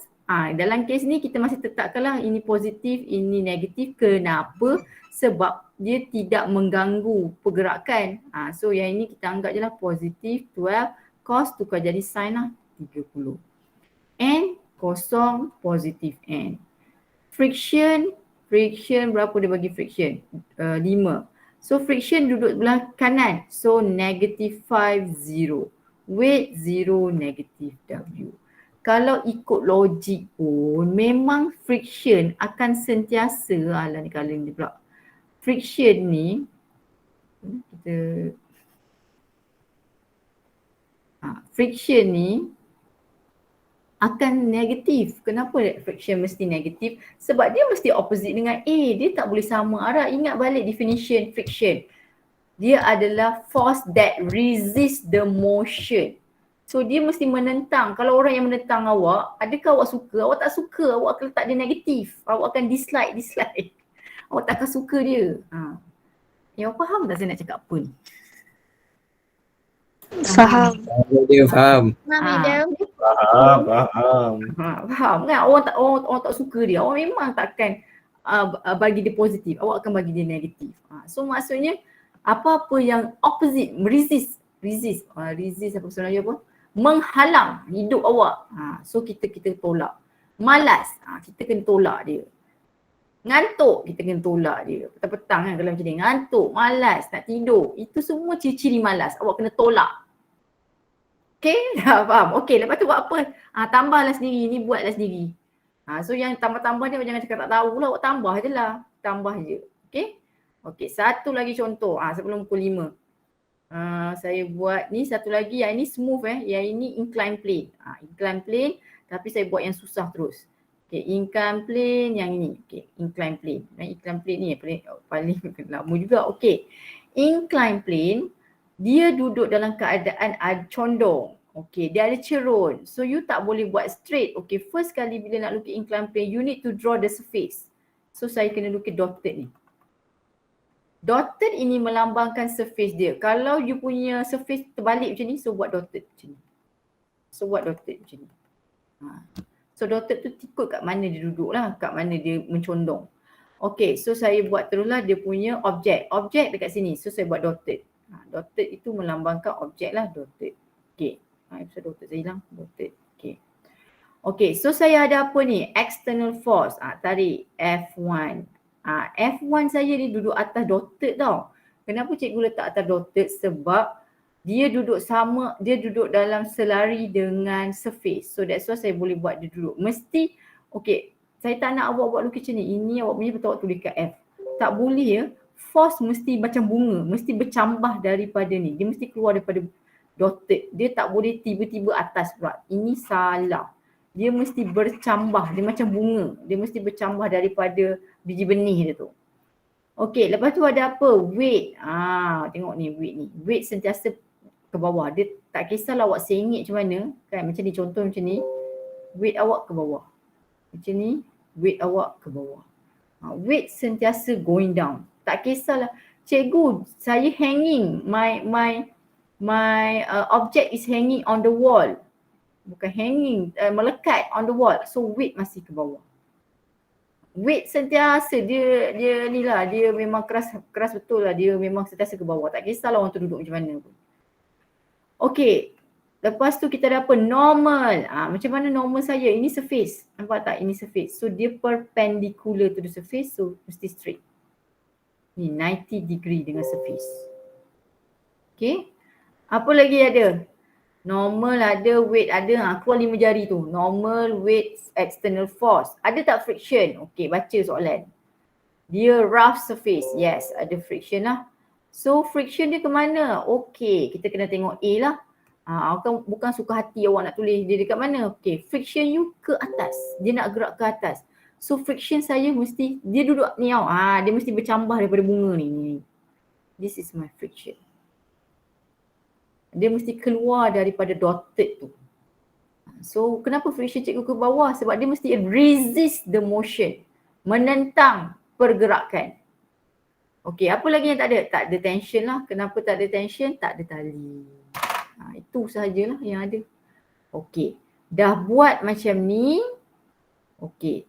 [SPEAKER 1] Dalam kes ni kita masih tetapkanlah ini positif, ini negatif. Kenapa? Sebab dia tidak mengganggu pergerakan. So yang ini kita anggap je lah positif 12 cos tukar jadi sin lah 30. N kosong positif N. Friction berapa dia bagi friction? 5. So friction duduk belah kanan. So negative 5, 0. Weight 0, negative W. Kalau ikut logik pun memang friction akan sentiasa ni kalau ni pula. Friction ni friction ni akan negatif. Kenapa friction mesti negatif? Sebab dia mesti opposite dengan A. Dia tak boleh sama arah. Ingat balik definition friction. Dia adalah force that resist the motion. So dia mesti menentang. Kalau orang yang menentang awak, adakah awak suka? Awak tak suka, awak akan letak dia negatif. Awak akan dislike. Awak tak akan suka dia. Ya, awak faham tak saya nak cakap apa ni?
[SPEAKER 4] Faham.
[SPEAKER 3] Dia faham.
[SPEAKER 5] Faham.
[SPEAKER 1] Faham kan? Orang tak suka dia. Awak memang takkan bagi dia positif. Awak akan bagi dia negatif. So maksudnya apa-apa yang opposite, resist apa sebenarnya apa? Menghalang hidup awak. So kita tolak. Malas, kita kena tolak dia. Ngantuk, kita kena tolak dia. Petang-petang kan kalau macam ni, ngantuk, malas, nak tidur. Itu semua ciri-ciri malas. Awak kena tolak. Okay, dah faham? Okay, lepas tu buat apa? Tambahlah sendiri, ni buatlah sendiri. So yang tambah-tambah ni jangan cakap tak tahu lah, awak tambah je lah. Tambah je. Okay? Okay, satu lagi contoh sebelum pukul 5. Saya buat ni satu lagi, yang ini smooth yang ini incline plane. Incline plane tapi saya buat yang susah terus. Okay, incline plane yang ini. Okay, incline plane. Incline plane ni paling lama juga. Okay, incline plane dia duduk dalam keadaan condong. Okay, dia ada cerun. So you tak boleh buat straight. Okay, first kali bila nak lukis incline plane, you need to draw the surface. So saya kena lukis dotted ni. Dotted ini melambangkan surface dia. Kalau you punya surface terbalik macam ni, so buat dotted macam ni. So buat dotted macam ni. So dotted tu ikut kat mana dia duduk lah, kat mana dia mencondong. Okay, so saya buat teruslah dia punya objek. Objek dekat sini, so saya buat dotted. Dotted itu melambangkan objek lah, dotted. Okay, so dotted saya hilang, dotted. Okay. Okay, so saya ada apa ni? External force. Tarik F1. F1 saya ni duduk atas dotted tau. Kenapa cikgu letak atas dotted? Sebab dia duduk dalam selari dengan surface. So that's why saya boleh buat dia duduk. Mesti, okay, saya tak nak awak buat lukis macam ni. Ini awak punya betul awak tulis kat F. Tak boleh ya. Force mesti macam bunga. Mesti bercambah daripada ni. Dia mesti keluar daripada dotted. Dia tak boleh tiba-tiba atas pula. Ini salah. Dia mesti bercambah. Dia macam bunga. Dia mesti bercambah daripada biji benih dia tu. Okay, lepas tu ada apa? Weight. Tengok ni weight ni. Weight sentiasa ke bawah. Dia tak kisahlah awak sengit macam mana. Kan macam ni, contoh macam ni. Weight awak ke bawah. Macam ni, weight awak ke bawah. Weight sentiasa going down. Tak kisahlah. Cikgu, saya hanging. My object is hanging on the wall. Bukan hanging, melekat on the wall. So weight masih ke bawah. Weight sentiasa dia ni lah, dia memang keras betul lah, dia memang sentiasa ke bawah. Tak kisahlah orang tu duduk macam mana pun. Okay, lepas tu kita ada apa? Normal. Macam mana normal saya? Ini surface. Nampak tak? Ini surface. So dia perpendicular to the surface, so mesti straight. Ni 90 degree dengan surface. Okay. Apa lagi ada? Normal ada, weight ada. Keluar 5 jari tu. Normal, weight, external force. Ada tak friction? Okay, baca soalan. Dia rough surface. Yes, ada friction lah. So friction dia ke mana? Okay, kita kena tengok A lah. Bukan suka hati awak nak tulis dia dekat mana. Okay, friction you ke atas. Dia nak gerak ke atas. So friction saya mesti, dia duduk ni tau. Dia mesti bercambah daripada bunga ni. This is my friction. Dia mesti keluar daripada dotted tu. So kenapa friction cikgu ke bawah? Sebab dia mesti resist the motion. Menentang pergerakan. Okey, apa lagi yang tak ada? Tak ada tension lah. Kenapa tak ada tension? Tak ada tali. Itu sahajalah yang ada. Okey, dah buat macam ni. Okey,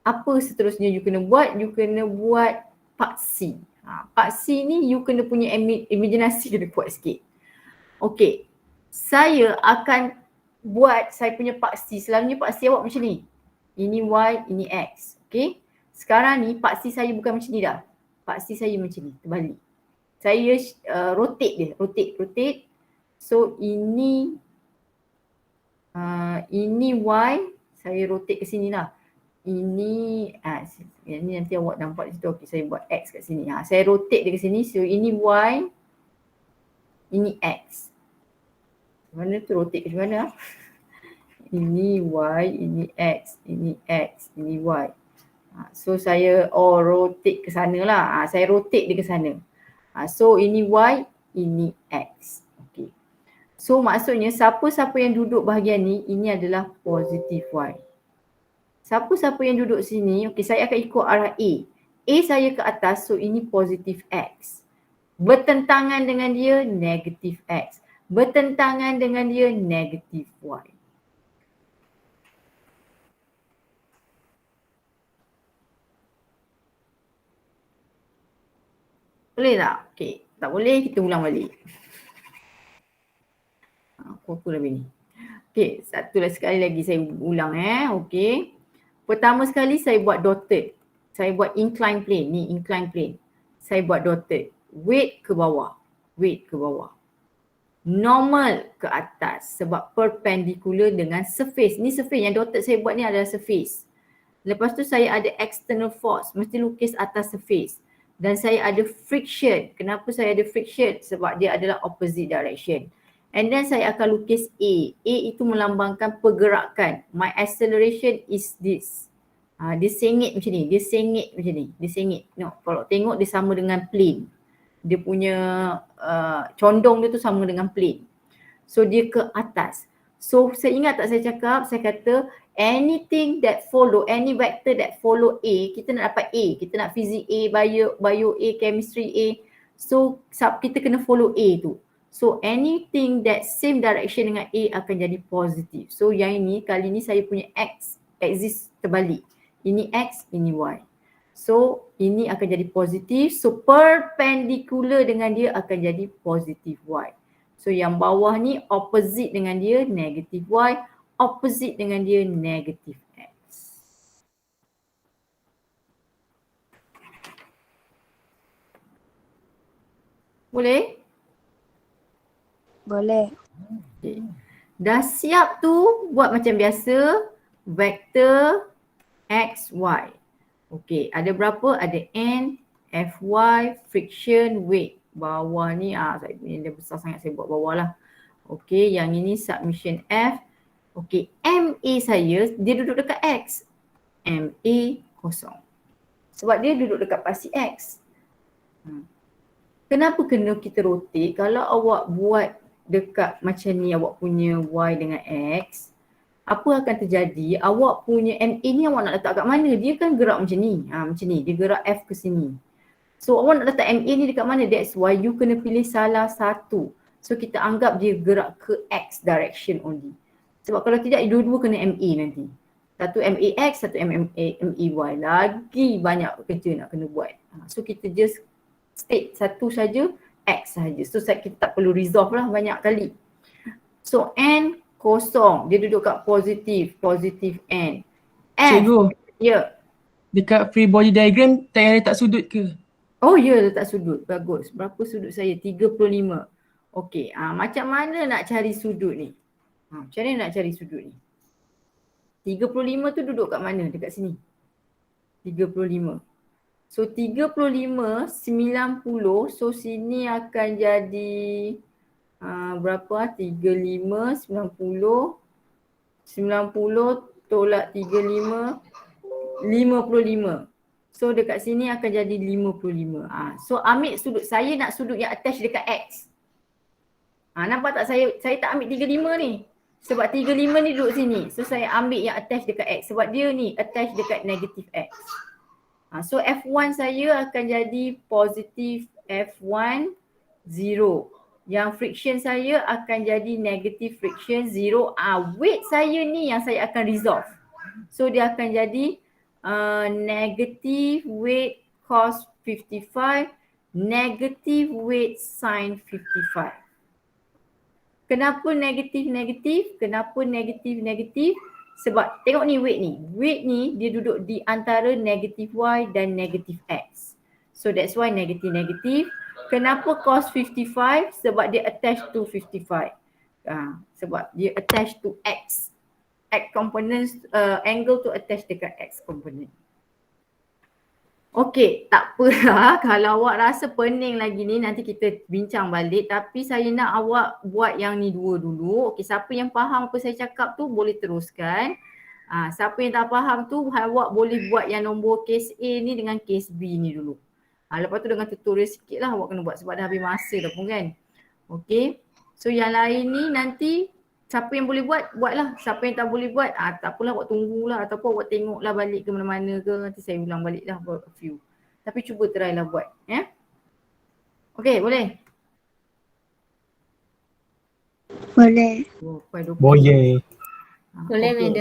[SPEAKER 1] apa seterusnya you kena buat? You kena buat part C. Part C ni you kena punya imaginasi kena kuat sikit. Okey, saya akan buat saya punya part C. Selalunya part C awak macam ni. Ini Y, ini X. Okey, sekarang ni part C saya bukan macam ni dah. Part C saya macam ni, terbalik. Saya rotate dia, rotate. So ini Y, saya rotate ke sini lah. Ini nanti awak nampak di situ. Okey, saya buat X kat sini. Saya rotate dia ke sini. So ini Y, ini X. Mana tu rotate ke mana? Ini Y, ini X, ini X, ini Y. So saya rotate ke sana lah. Saya rotate dia ke sana. So ini Y, ini X. Okay. So maksudnya siapa-siapa yang duduk bahagian ni, ini adalah positif Y. Siapa-siapa yang duduk sini, okay, saya akan ikut arah A. A saya ke atas, so ini positif X. Bertentangan dengan dia, negatif X. Bertentangan dengan dia, negatif Y. Boleh tak? Okey, tak boleh kita ulang balik. Apa lebih ni? Okey, sekali lagi saya ulang okey. Pertama sekali saya buat dotted. Saya buat incline plane, ni incline plane. Saya buat dotted. Weight ke bawah. Weight ke bawah. Normal ke atas sebab perpendicular dengan surface. Ni surface yang dotted saya buat ni adalah surface. Lepas tu saya ada external force, mesti lukis atas surface. Dan saya ada friction. Kenapa saya ada friction? Sebab dia adalah opposite direction. And then saya akan lukis A. A itu melambangkan pergerakan. My acceleration is this. Dia sengit macam ni. Dia sengit macam ni. Dia sengit. No, kalau tengok dia sama dengan plane. Dia punya condong dia tu sama dengan plane. So dia ke atas. So saya ingat tak saya cakap, saya kata anything that follow, any vector that follow A, kita nak dapat A. Kita nak fizik A, bio A, chemistry A. So kita kena follow A tu. So anything that same direction dengan A akan jadi positif. So yang ini, kali ni saya punya X axis terbalik. Ini X, ini Y. So ini akan jadi positif. So perpendicular dengan dia akan jadi positif Y. So yang bawah ni opposite dengan dia negatif Y, opposite dengan dia negatif X. Boleh?
[SPEAKER 4] Boleh.
[SPEAKER 1] Okay. Dah siap tu, buat macam biasa, vektor X, Y. Okey, ada berapa? Ada N, Fy, friction, weight. Bawah ni, dia besar sangat, saya buat bawah lah. Okey, yang ini submission F. Okey, MA saya, dia duduk dekat X. MA kosong. Sebab dia duduk dekat pasti X. Kenapa kena kita rotate? Kalau awak buat dekat macam ni, awak punya Y dengan X, apa akan terjadi? Awak punya MA ni awak nak letak kat mana? Dia kan gerak macam ni. Macam ni, dia gerak F ke sini. So awak nak letak MA ni dekat mana? That's why you kena pilih salah satu. So kita anggap dia gerak ke X direction only. Sebab kalau tidak, dua-dua kena MA nanti. Satu MAX, satu MAY. Lagi banyak kerja nak kena buat. So kita just state satu saja, X saja. So kita tak perlu resolve lah banyak kali. So N kosong. Dia duduk kat positif N. F.
[SPEAKER 3] Cikgu,
[SPEAKER 1] Ya.
[SPEAKER 3] dekat free body diagram tak payah letak sudut ke?
[SPEAKER 1] Oh ya, letak sudut. Bagus. Berapa sudut saya? 35. Okey, macam mana nak cari sudut ni? Macam mana nak cari sudut ni? 35 tu duduk kat mana? Dekat sini. 35. So 35, 90. So sini akan jadi berapa? 35, 90. 90 tolak 35, 55. So dekat sini akan jadi 55. So ambil sudut. Saya nak sudut yang attach dekat X. Nampak tak saya tak ambil 35 ni. Sebab 35 ni duduk sini. So saya ambil yang attach dekat X. Sebab dia ni attach dekat negatif X. So F1 saya akan jadi positif F1 0. Yang friction saya akan jadi negatif friction 0. Weight saya ni yang saya akan resolve. So dia akan jadi negative weight cos 55, negative weight sin 55. Kenapa negatif? Kenapa negatif? Sebab tengok ni weight ni. Weight ni dia duduk di antara negatif Y dan negatif X. So that's why negatif. Kenapa cos 55? Sebab dia attach to 55. Sebab dia attach to X. X components, angle to attach dekat X component. Okey, tak apalah kalau awak rasa pening lagi ni, nanti kita bincang balik. Tapi saya nak awak buat yang ni dua dulu. Okey, siapa yang faham apa saya cakap tu boleh teruskan. Siapa yang tak faham tu awak boleh buat yang nombor case A ni dengan case B ni dulu. Lepas tu dengan tutorial sikit lah awak kena buat sebab dah habis masa dah pun kan. Okey, so yang lain ni nanti siapa yang boleh buat, buatlah. Siapa yang tak boleh buat, tak apalah, awak tunggulah ataupun awak tengoklah balik ke mana-mana ke. Nanti saya ulang balik lah buat a few. Tapi cuba try lah buat. Okey, boleh?
[SPEAKER 4] Boleh.
[SPEAKER 1] Oh,
[SPEAKER 3] Boleh.
[SPEAKER 1] Boleh, madam.